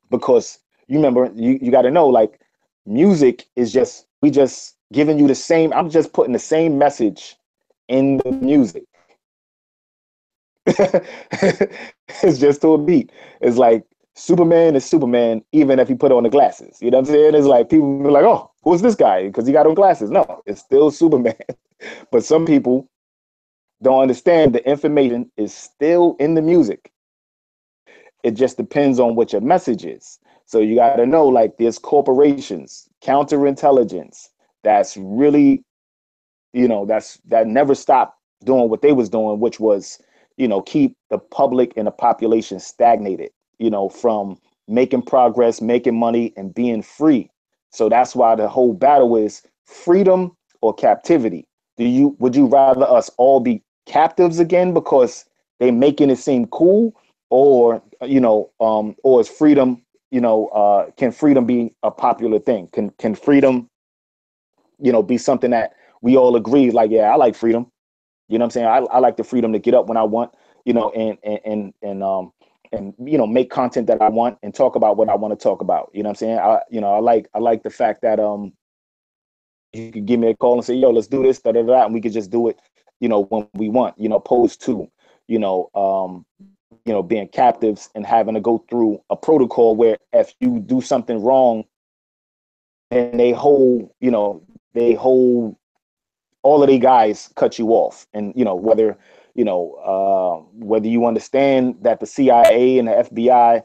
because you remember, you got to know, like, music is just, we just giving you the same, I'm just putting the same message in the music. It's just to a beat. It's like Superman is Superman, even if he put on the glasses. You know what I'm saying? It's like people be like, oh, who's this guy? Because he got on glasses. No, it's still Superman. But some people don't understand the information is still in the music. It just depends on what your message is. So you got to know, like, there's corporations, counterintelligence, that's really, you know, that never stopped doing what they was doing, which was, you know, keep the public and the population stagnated, you know, from making progress, making money, and being free. So that's why the whole battle is freedom or captivity. Would you rather us all be captives again because they making it seem cool, or you know, or is freedom, you know, can freedom be a popular thing? Can freedom, you know, be something that we all agree, like, yeah, I like freedom. You know what I'm saying? I like the freedom to get up when I want, you know, and you know, make content that I want and talk about what I want to talk about. You know what I'm saying? I like the fact that you could give me a call and say, yo, let's do this, da da da, and we could just do it, you know, when we want, you know, opposed to, you know, being captives and having to go through a protocol where if you do something wrong, and they hold all of the guys cut you off. And you know, whether you understand that the CIA and the FBI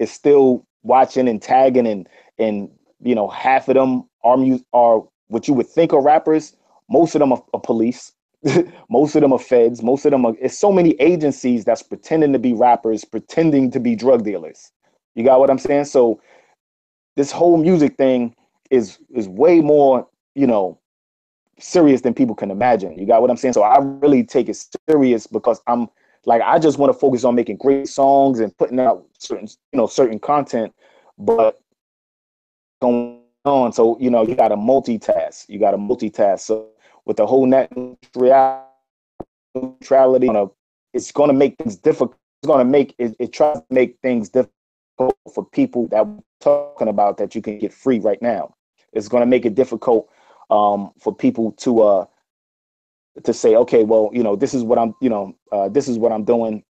is still watching and tagging, and you know, half of them are what you would think are rappers. Most of them are police. Most of them are feds. Most of them are. It's so many agencies that's pretending to be rappers, pretending to be drug dealers. You got what I'm saying? So this whole music thing is way more, you know, serious than people can imagine. You got what I'm saying? So I really take it serious because I'm like, I just want to focus on making great songs and putting out certain content, but going on. So, you know, you got to multitask. So with the whole net neutrality, it's going to make things difficult. It's going to make it tries to make things difficult for people that we're talking about that you can get free right now. It's going to make it difficult for people to say, okay, well, you know, this is what I'm doing,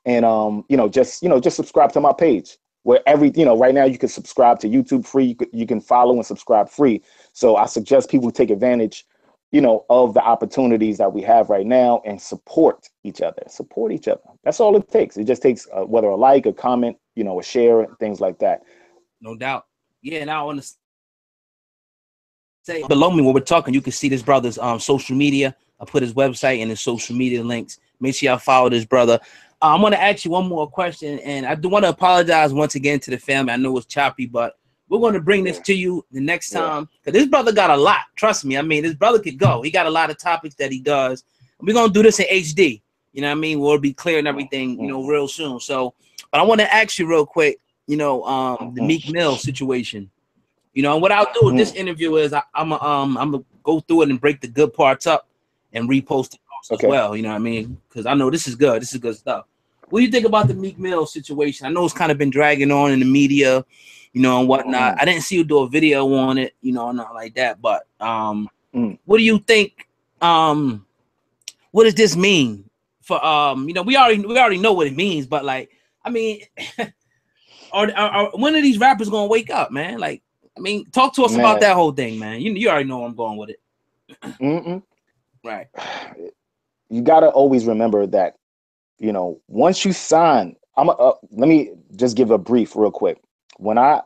and just subscribe to my page. Where right now you can subscribe to YouTube free. You can follow and subscribe free. So I suggest people take advantage, you know, of the opportunities that we have right now and support each other. Support each other. That's all it takes. It just takes whether a like, a comment, you know, a share, things like that. No doubt. Yeah, and I want to say below me when we're talking, you can see this brother's social media. I put his website and his social media links. Make sure y'all follow this brother. I'm going to ask you one more question, and I do want to apologize once again to the family. I know it's choppy, but we're going to bring this to you the next time, because this brother got a lot. Trust me. I mean, this brother could go. He got a lot of topics that he does. We're going to do this in HD. You know what I mean? We'll be clear and everything, you know, real soon. So, but I want to ask you real quick, you know, the Meek Mill situation. You know, and what I'll do with this interview is I'm gonna go through it and break the good parts up and repost it as well. You know what I mean? Because I know this is good. This is good stuff. What do you think about the Meek Mill situation? I know it's kind of been dragging on in the media, you know, and whatnot. I didn't see you do a video on it, you know, not like that. But what do you think? What does this mean for you know, we already know what it means, but like, I mean, are when are these rappers gonna wake up, man? Like, I mean, talk to us about that whole thing, man. You already know where I'm going with it. Right. You gotta always remember that, you know, once you sign, let me just give a brief real quick. When I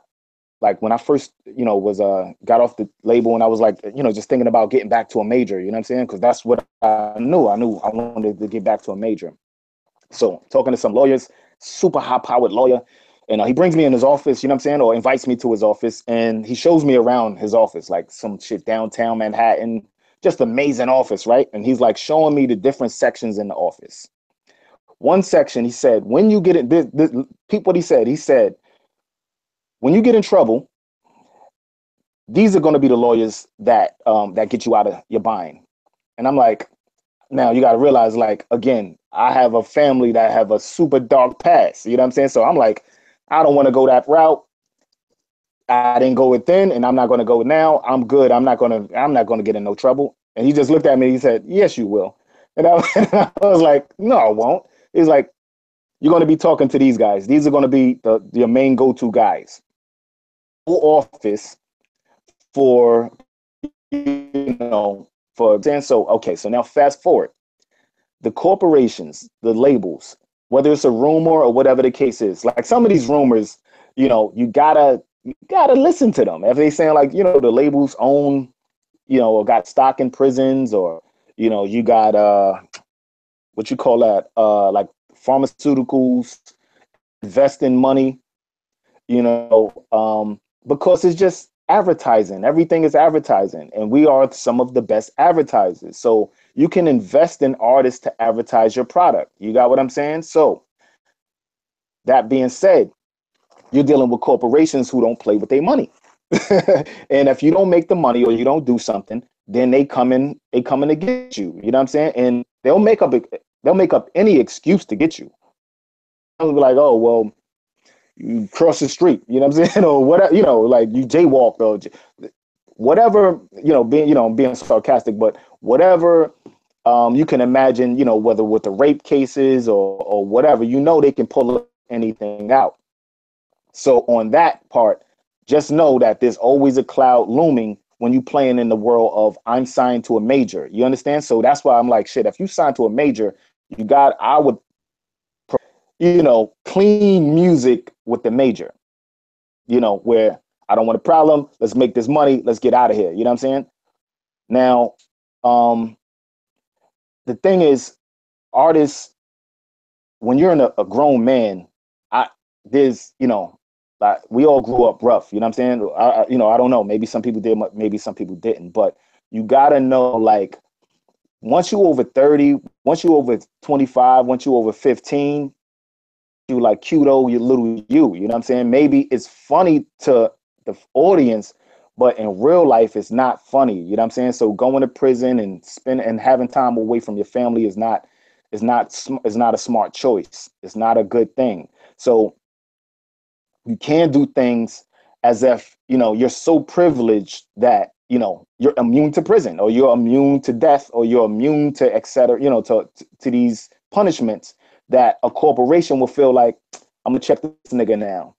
first, you know, was got off the label, and I was like, you know, just thinking about getting back to a major, you know what I'm saying? Because that's what I knew. I wanted to get back to a major. So talking to some lawyers, super high-powered lawyer, and he brings me in his office, you know what I'm saying, or invites me to his office, and he shows me around his office, like some shit downtown Manhattan, just amazing office, right? And he's like showing me the different sections in the office. one section, he said, when you get in this peep what he said, when you get in trouble, these are going to be the lawyers that that get you out of your bind. And I'm like, now you got to realize, like, again, I have a family that have a super dark past. You know what I'm saying? So I'm like, I don't want to go that route. I didn't go it then, and I'm not going to go it now. I'm good. I'm not going to get in no trouble. And he just looked at me and he said, yes, you will. And and I was like, no, I won't. He's like, you're going to be talking to these guys. These are going to be your main go-to guys. Office for, so, okay, so now fast forward. The corporations, the labels, whether it's a rumor or whatever the case is, like some of these rumors, you gotta listen to them. If they saying, like, the labels own, or got stock in prisons, or, you got what you call that, like pharmaceuticals, invest in money, because it's just advertising. Everything is advertising, and we are some of the best advertisers. So you can invest in artists to advertise your product. You got what I'm saying? So that being said, you're dealing with corporations who don't play with their money. And if you don't make the money or you don't do something, then they come in to get you. You know what I'm saying? And they'll make up any excuse to get you. They'll be like, oh, well, you cross the street, you know what I'm saying? Or whatever, like you jaywalked or whatever, being sarcastic, but whatever you can imagine, whether with the rape cases or whatever, they can pull anything out. So on that part, just know that there's always a cloud looming when you playing in the world of I'm signed to a major. You understand? So that's why I'm like, shit, if you sign to a major, I would, clean music with the major, where I don't want a problem. Let's make this money. Let's get out of here. You know what I'm saying? Now, the thing is, artists, when you're a grown man, like we all grew up rough. You know what I'm saying? I don't know. Maybe some people did, maybe some people didn't. But you gotta know, like, once you over 30, once you over 25, once you over 15, you like cute-o, you little you. You know what I'm saying? Maybe it's funny to the audience, but in real life, it's not funny. You know what I'm saying? So going to prison and having time away from your family is not a smart choice. It's not a good thing. So you can't do things as if, you're so privileged that, you're immune to prison, or you're immune to death, or you're immune to et cetera, to these punishments, that a corporation will feel like, I'm gonna check this nigga now.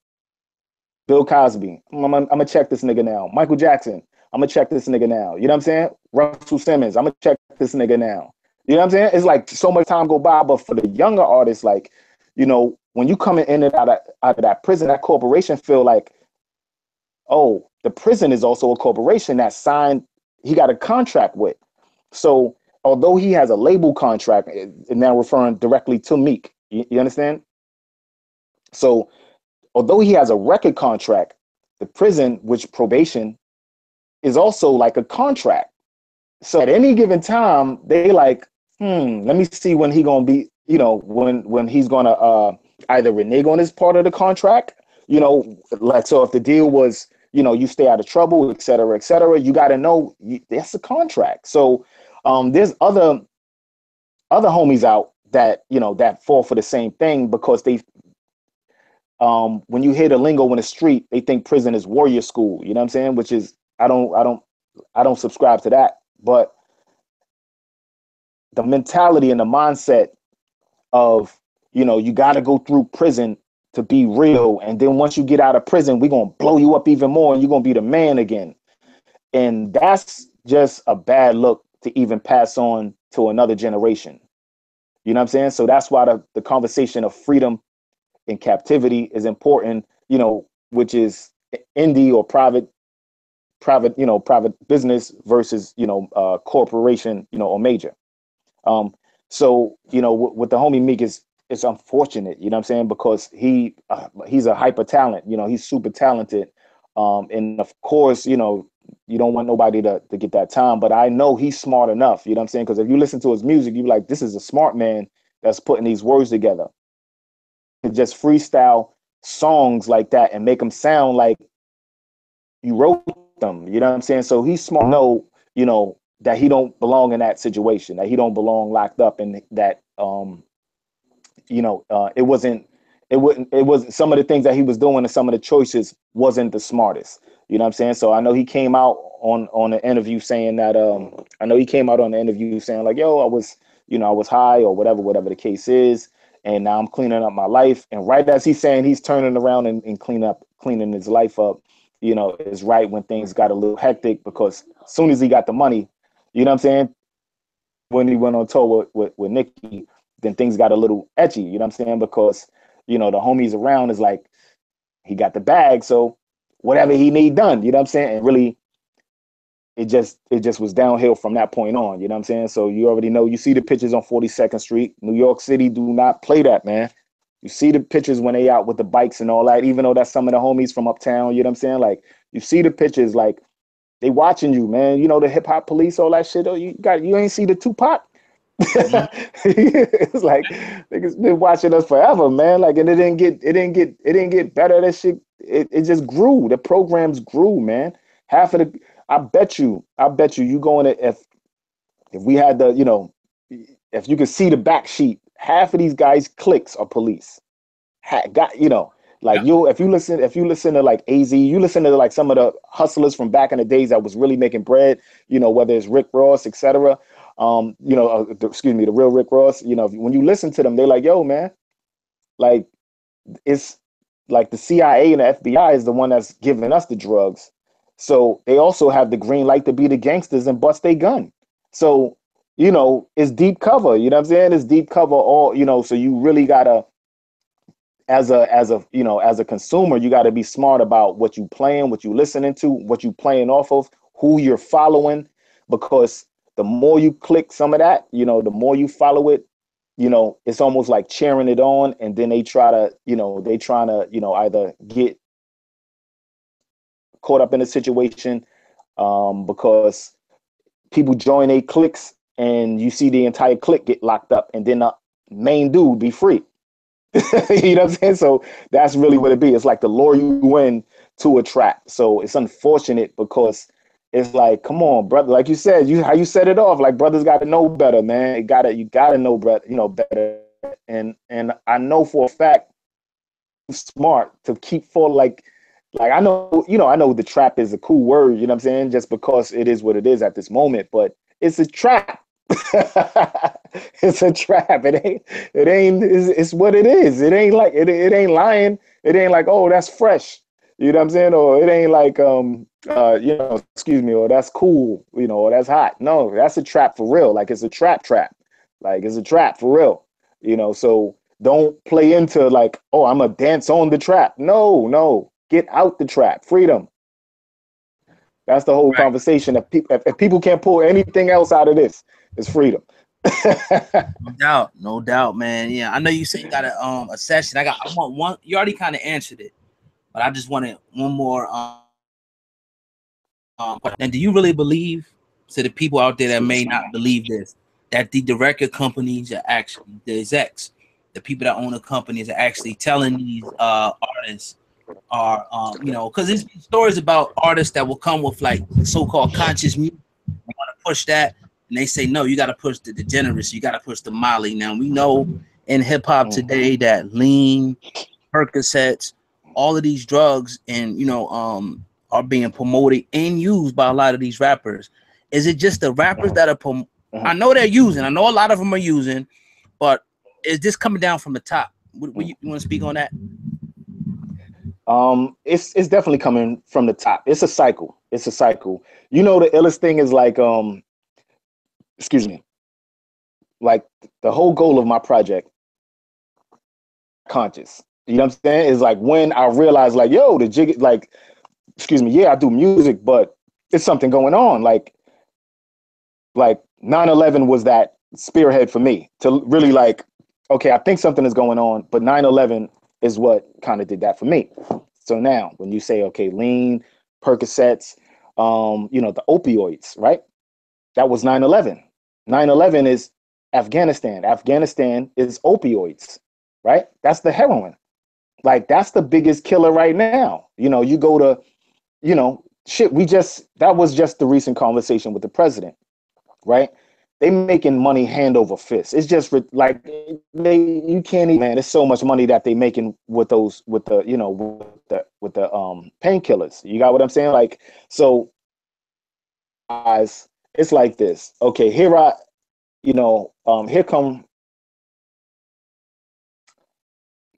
Bill Cosby, I'm gonna check this nigga now. Michael Jackson, I'm gonna check this nigga now. You know what I'm saying? Russell Simmons, I'm gonna check this nigga now. You know what I'm saying? It's like so much time go by, but for the younger artists, like, when you coming in and out of that prison, that corporation feel like, oh, the prison is also a corporation that signed, he got a contract with. So although he has a label contract, and now referring directly to Meek, you understand? So although he has a record contract, the prison, which probation, is also like a contract. So at any given time, they like, let me see when he gonna be, when he's gonna either renege on his part of the contract, like, so if the deal was, you stay out of trouble, et cetera, you got to know that's a contract. So there's other homies out that, that fall for the same thing, because they, when you hear the lingo in the street, they think prison is warrior school, you know what I'm saying? Which is, I don't subscribe to that, but the mentality and the mindset of, you got to go through prison to be real. And then once you get out of prison, we're going to blow you up even more, and you're going to be the man again. And that's just a bad look to even pass on to another generation. You know what I'm saying? So that's why the conversation of freedom in captivity is important, which is indie or private, private business versus, corporation, or major. So, with the homie Meek, it's unfortunate, you know what I'm saying? Because he's a hyper talent, he's super talented. And of course, you don't want nobody to get that time, but I know he's smart enough, you know what I'm saying? Because if you listen to his music, you're like, this is a smart man. that's putting these words together. To just freestyle songs like that and make them sound like you wrote them. You know what I'm saying? So he's smart. Know, you know, that he don't belong in that situation, that he don't belong locked up, and that you know, it wasn't some of the things that he was doing and some of the choices wasn't the smartest. You know what I'm saying? So I know he came out on the interview saying that I know he came out on the interview saying like, yo, I was, you know, I was high or whatever the case is, and now I'm cleaning up my life. And right as he's saying he's turning around and cleaning his life up, you know, is right when things got a little hectic, because as soon as he got the money, you know what I'm saying, when he went on tour with Nicki, then things got a little etchy, you know what I'm saying? Because, you know, the homies around is like, he got the bag, so whatever he need done, you know what I'm saying? And really, it just was downhill from that point on, you know what I'm saying? So you already know, you see the pictures on 42nd Street. New York City do not play that, man. You see the pictures when they out with the bikes and all that, even though that's some of the homies from uptown, you know what I'm saying? Like, you see the pictures, like, they watching you, man. You know, the hip hop police, all that shit. Oh, you ain't see the Tupac? It's like niggas been watching us forever, man. Like, and it didn't get better. That shit, it just grew. The programs grew, man. Half of the, I bet you going to, if we had the, you know, if you could see the back sheet, half of these guys clicks are police. Got, you know, like, Yeah. if you listen to like AZ, you listen to like some of the hustlers from back in the days that was really making bread, you know, whether it's Rick Ross, etc. You know, excuse me, the real Rick Ross, you know, when you listen to them, they're like, yo, man, like, it's like the CIA and the FBI is the one that's giving us the drugs. So they also have the green light to be the gangsters and bust their gun. So, you know, it's deep cover, you know what I'm saying? It's deep cover all, you know, so you really gotta, as a you know, as a consumer, you got to be smart about what you playing, what you listening to, what you playing off of, who you're following, because the more you click some of that, you know, the more you follow it, you know, it's almost like cheering it on, and then they try to, you know, they trying to, you know, either get caught up in a situation, because people join a cliques and you see the entire clique get locked up, and then the main dude be free. You know what I'm saying? So that's really what it be. It's like the lure you in to a trap. So it's unfortunate, because it's like, come on, brother. Like you said, how you set it off. Like, brothers got to know better, man. You gotta know better, you know, better. And I know for a fact, smart to keep for like I know, you know, I know the trap is a cool word, you know what I'm saying? Just because it is what it is at this moment, but it's a trap. It's a trap. It's what it is. It ain't like it ain't lying. It ain't like, oh, that's fresh. You know what I'm saying? Or it ain't like you know, excuse me, or that's cool, you know, or that's hot. No, that's a trap for real. Like, it's a trap. Like, it's a trap for real. You know, so don't play into like, oh, I'm gonna dance on the trap. No. Get out the trap. Freedom. That's the whole Right. conversation. If people can't pull anything else out of this, it's freedom. No doubt, man. Yeah, I know you said you got a session. I want one. You already kind of answered it, but I just wanted one more. And do you really believe, to the people out there that may not believe this, that the record companies are actually the execs, the people that own the companies are actually telling these artists are you know, because there's stories about artists that will come with like so-called conscious music, they want to push that, and they say no, you got to push the degeneracy, you got to push the Molly. Now we know in hip hop today that lean, Percocets, all of these drugs, and you know, are being promoted and used by a lot of these rappers. Is it just the rappers that are I know they're using, I know a lot of them are using, but is this coming down from the top? You want to speak on that? It's definitely coming from the top. It's a cycle. You know, the illest thing is like, excuse me, like, the whole goal of my project, conscious. You know what I'm saying? Is like when I realized, like, yo, the jig, like, excuse me, yeah, I do music, but it's something going on. Like 9/11 was that spearhead for me to really like, okay, I think something is going on, but 9/11 is what kind of did that for me. So now when you say, okay, lean, Percocets, you know, the opioids, right? That was 9/11. 9/11 is Afghanistan. Afghanistan is opioids, right? That's the heroin. Like that's the biggest killer right now. You go to, shit, that was just the recent conversation with the president, right? They making money hand over fist. It's just like you can't even, man, there's so much money that they making with the painkillers. You got what I'm saying? Like, so guys, it's like this. Okay, here come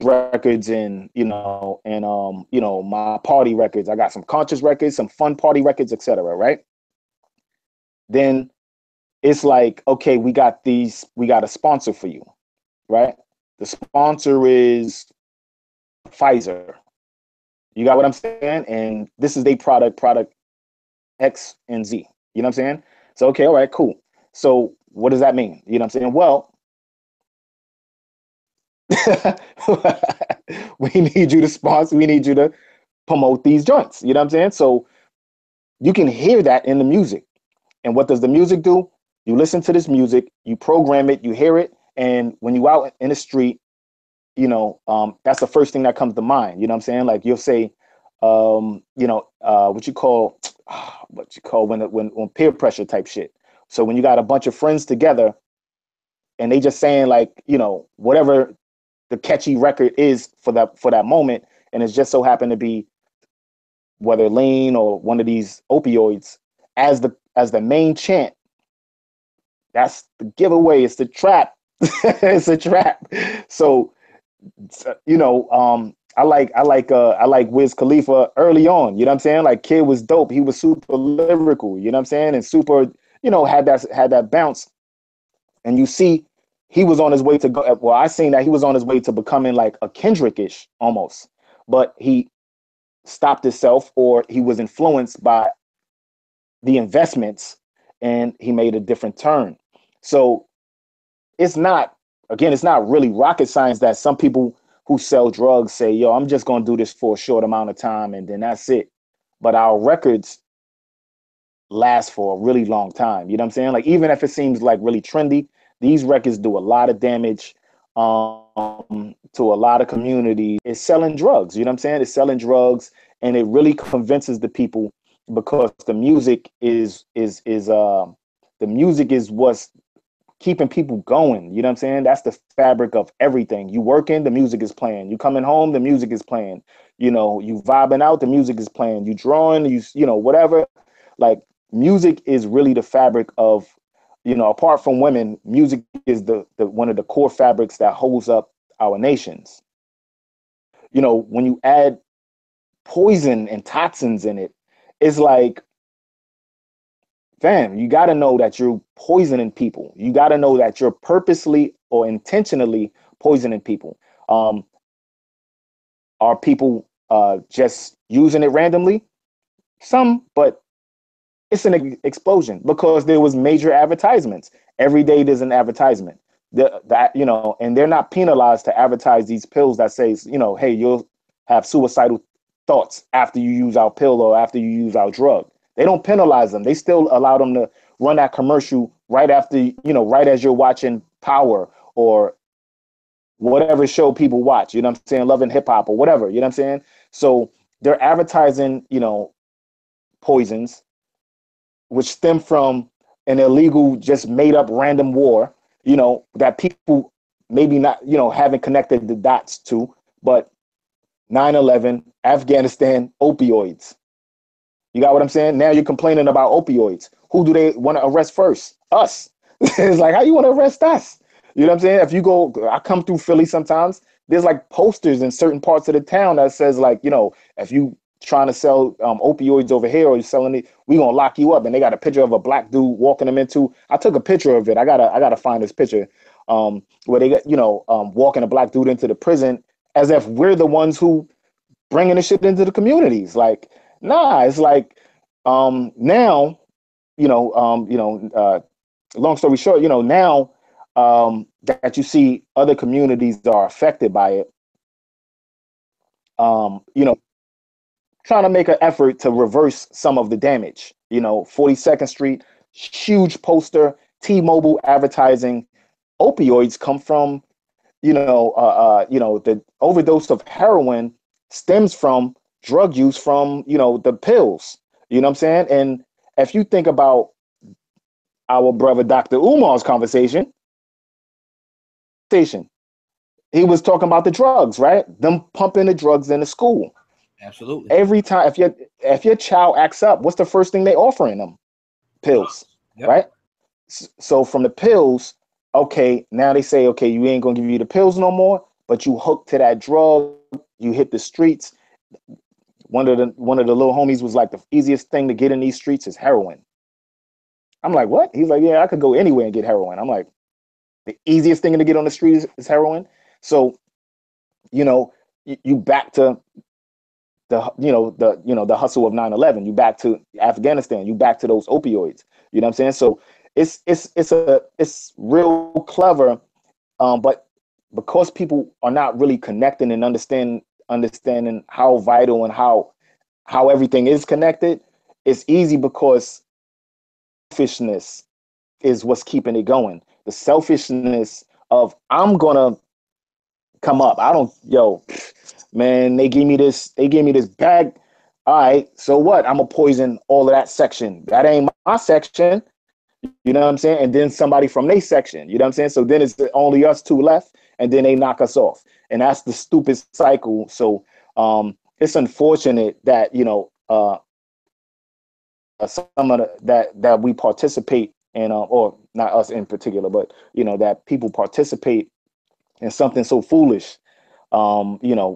records and my party records. I got some conscious records, some fun party records, etc. Right? Then it's like, okay, we got a sponsor for you, right? The sponsor is Pfizer. You got what I'm saying? And this is their product X and Z. You know what I'm saying? So, okay, all right, cool. So what does that mean? You know what I'm saying? Well, we need you to sponsor, we need you to promote these joints. You know what I'm saying? So you can hear that in the music. And what does the music do? You listen to this music, you program it, you hear it, and when you out in the street, that's the first thing that comes to mind. You know what I'm saying? Like you'll say, what you call when peer pressure type shit. So when you got a bunch of friends together and they just saying like, whatever the catchy record is for that moment, and it's just so happened to be whether lean or one of these opioids as the main chant. That's the giveaway. It's the trap. It's a trap. So I like Wiz Khalifa early on. You know what I'm saying? Like Kid was dope. He was super lyrical. You know what I'm saying? And super, had that bounce. And you see, he was on his way to go. Well, I seen that he was on his way to becoming like a Kendrick-ish almost, but he stopped himself, or he was influenced by the investments, and he made a different turn. So it's not really rocket science that some people who sell drugs say, yo, I'm just going to do this for a short amount of time and then that's it. But our records last for a really long time. You know what I'm saying? Like, even if it seems like really trendy, these records do a lot of damage to a lot of communities. It's selling drugs. You know what I'm saying? It's selling drugs, and it really convinces the people, because the music is what's keeping people going. You know what I'm saying? That's the fabric of everything. You working, the music is playing. You coming home, the music is playing. You vibing out, the music is playing. You drawing, whatever. Like, music is really the fabric of, apart from women, music is the one of the core fabrics that holds up our nations. When you add poison and toxins in it, it's like, fam, you got to know that you're poisoning people. You got to know that you're purposely or intentionally poisoning people. Are people just using it randomly? Some, but it's an explosion because there was major advertisements. Every day there's an advertisement and they're not penalized to advertise these pills that says, hey, you'll have suicidal thoughts after you use our pill or after you use our drug. They don't penalize them. They still allow them to run that commercial right after, right as you're watching Power or whatever show people watch, you know what I'm saying? Love and Hip Hop or whatever, you know what I'm saying? So they're advertising, poisons, which stem from an illegal, just made up random war, that people maybe not, haven't connected the dots to, but 9/11, Afghanistan, opioids. You got what I'm saying? Now you're complaining about opioids. Who do they want to arrest first? Us. It's like, how you want to arrest us? You know what I'm saying? If you go, I come through Philly sometimes, there's like posters in certain parts of the town that says like, if you trying to sell opioids over here or you're selling it, we gonna lock you up. And they got a picture of a black dude walking them into. I took a picture of it. I gotta find this picture where they got walking a black dude into the prison as if we're the ones who bringing the shit into the communities. Like, nah, it's like now, long story short, now that you see other communities are affected by it, trying to make an effort to reverse some of the damage. 42nd Street, huge poster, T-Mobile advertising, opioids come from, the overdose of heroin stems from drug use from, the pills. You know what I'm saying? And if you think about our brother Dr. Umar's conversation, he was talking about the drugs, right? Them pumping the drugs into school. Absolutely. Every time, if your child acts up, what's the first thing they offering them? Pills, yep. Right? So from the pills, okay, now they say, okay, you ain't gonna give you the pills no more, but you hooked to that drug, you hit the streets. One of the little homies was like, the easiest thing to get in these streets is heroin. I'm like, what? He's like, yeah, I could go anywhere and get heroin. I'm like, the easiest thing to get on the street is heroin. So, you back to the hustle of 9/11. You back to Afghanistan. You back to those opioids. You know what I'm saying? So it's real clever, but because people are not really connecting and understanding how vital and how everything is connected, it's easy because selfishness is what's keeping it going. The selfishness of, I'm gonna come up. Man, they gave me this bag. All right, so what? I'm gonna poison all of that section. That ain't my section. You know what I'm saying? And then somebody from their section. You know what I'm saying? So then it's only us two left, and then they knock us off. And that's the stupid cycle. So it's unfortunate that, some of that we participate in, or not us in particular, but that people participate in something so foolish.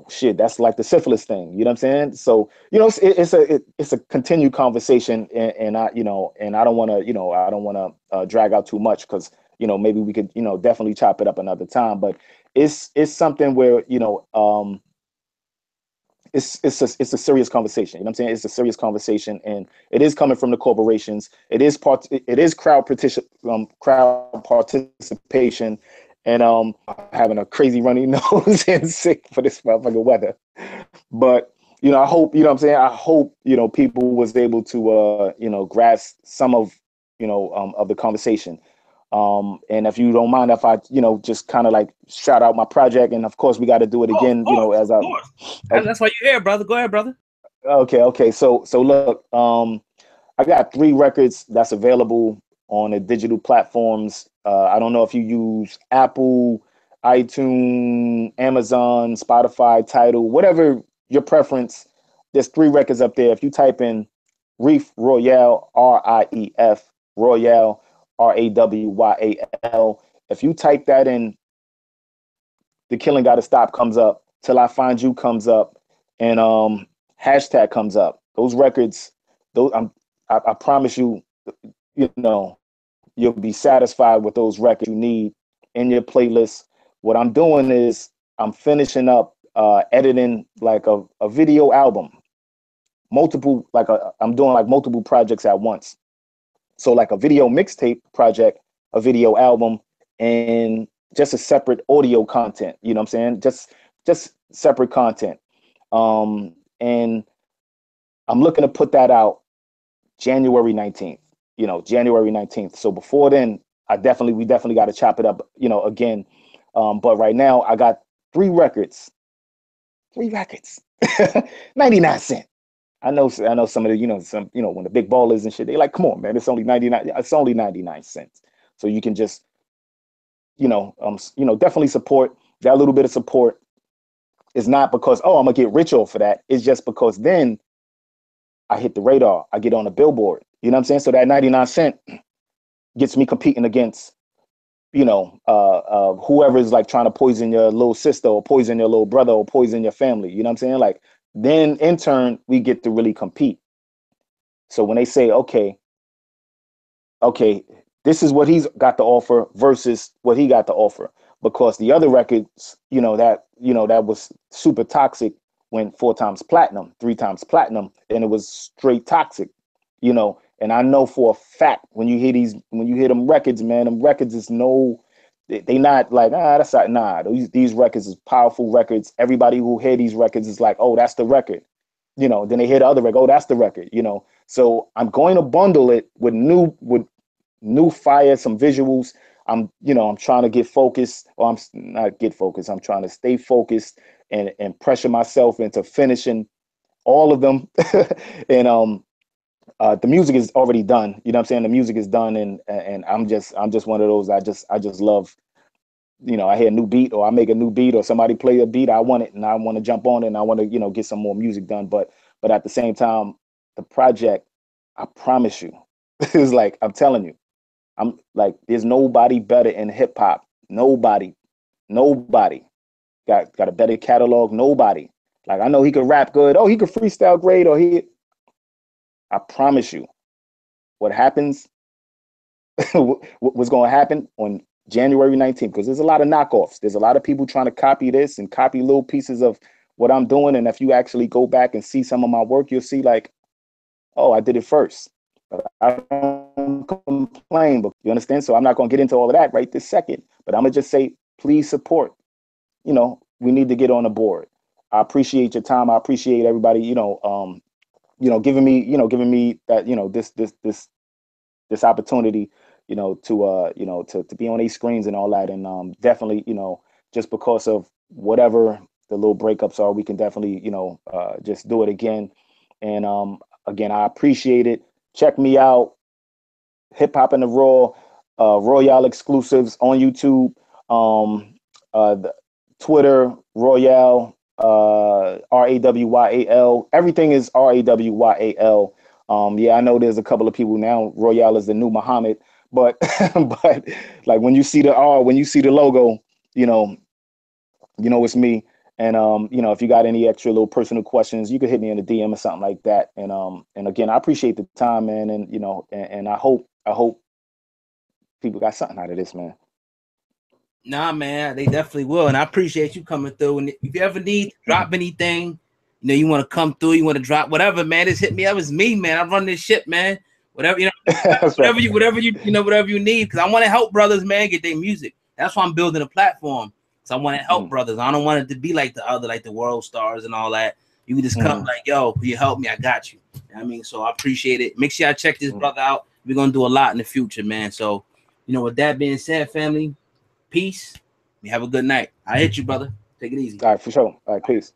Shit, that's like the syphilis thing. You know what I'm saying? So it's a continued conversation, and I don't want to drag out too much, because maybe we could definitely chop it up another time. But it's something where it's a serious conversation. You know what I'm saying? It's a serious conversation, and it is coming from the corporations. It is crowd participation, and having a crazy runny nose and sick for this motherfucking weather. But I hope, you know what I'm saying? I hope people was able to grasp some of of the conversation. And if you don't mind, if I just kind of like shout out my project, and of course we got to do it again. Of course. That's why you're here, brother. Go ahead, brother. Okay. So look, I got 3 records that's available on the digital platforms. I don't know if you use Apple, iTunes, Amazon, Spotify, Tidal, whatever your preference. There's 3 records up there. If you type in Reef Rawyal, RIEF Rawyal, RAWYAL. If you type that in, The Killing Gotta Stop comes up, Till I Find You comes up, and hashtag comes up. Those records, I promise you, you'll be satisfied with those records you need in your playlist. What I'm doing is I'm finishing up editing like a video album. I'm doing like multiple projects at once. So like a video mixtape project, a video album, and just a separate audio content. You know what I'm saying? Just separate content. And I'm looking to put that out January 19th. January 19th. So before then, we definitely got to chop it up, again. But right now I got 3 records. 99 cents. I know some of the, when the big ballers and shit, they like, come on, man, it's only 99. It's only 99 cents. So you can just, definitely support. That little bit of support is not because, oh, I'm gonna get rich off of that. It's just because then I hit the radar. I get on a billboard. You know what I'm saying? So that 99 cent gets me competing against, whoever is like trying to poison your little sister or poison your little brother or poison your family. You know what I'm saying? Like, then in turn, we get to really compete. So when they say, okay, this is what he's got to offer versus what he got to offer, because the other records, that was super toxic, went 4 times platinum, 3 times platinum, and it was straight toxic, And I know for a fact when you hear them records, man, them records is they not like, that's not, nah. These records is powerful records. Everybody who hear these records is like, oh, that's the record. Then they hear the other record, oh, that's the record. So I'm going to bundle it with new fire, some visuals. I'm trying to get focused, or I'm not get focused. I'm trying to stay focused and pressure myself into finishing all of them. And the music is already done. You know what I'm saying? The music is done, and I'm just one of those. I just love, I hear a new beat, or I make a new beat, or somebody play a beat. I want it, and I want to jump on it, and I want to, get some more music done. But at the same time, the project, I promise you, it's like, I'm telling you, I'm like, there's nobody better in hip hop. Nobody got a better catalog. Nobody. Like, I know he could rap good. Oh, he could freestyle great. I promise you, what happens, what's going to happen on January 19th, because there's a lot of knockoffs. There's a lot of people trying to copy this and copy little pieces of what I'm doing. And if you actually go back and see some of my work, you'll see like, oh, I did it first. But I don't complain, but you understand? So I'm not going to get into all of that right this second, but I'm going to just say, please support. We need to get on the board. I appreciate your time. I appreciate everybody, giving me that, this opportunity, to be on these screens and all that. And definitely, just because of whatever the little breakups are, we can definitely, just do it again. And again, I appreciate it. Check me out, Hip Hop in the Raw, Rawyal exclusives on YouTube, the Twitter, Rawyal, Rawyal. Everything is Rawyal. Yeah, I know there's a couple of people now. Rawyal is the new Muhammad, but but like when you see the when you see the logo, it's me. And if you got any extra little personal questions, you could hit me in the DM or something like that. And again, I appreciate the time, man. And and I hope people got something out of this, man. Nah, man, they definitely will. And I appreciate you coming through. And if you ever need to drop anything, you want to come through, you want to drop whatever, man, just hit me up. It's me, man. I run this shit, man. Whatever, whatever you need. Because I want to help brothers, man, get their music. That's why I'm building a platform. So I want to help brothers. I don't want it to be like the other, like the world stars and all that. You can just come like, yo, will you help me? I got you. I mean, so I appreciate it. Make sure I check this brother out. We're going to do a lot in the future, man. So, with that being said, family, peace. You have a good night. I hit you, brother. Take it easy. All right, for sure. All right, peace.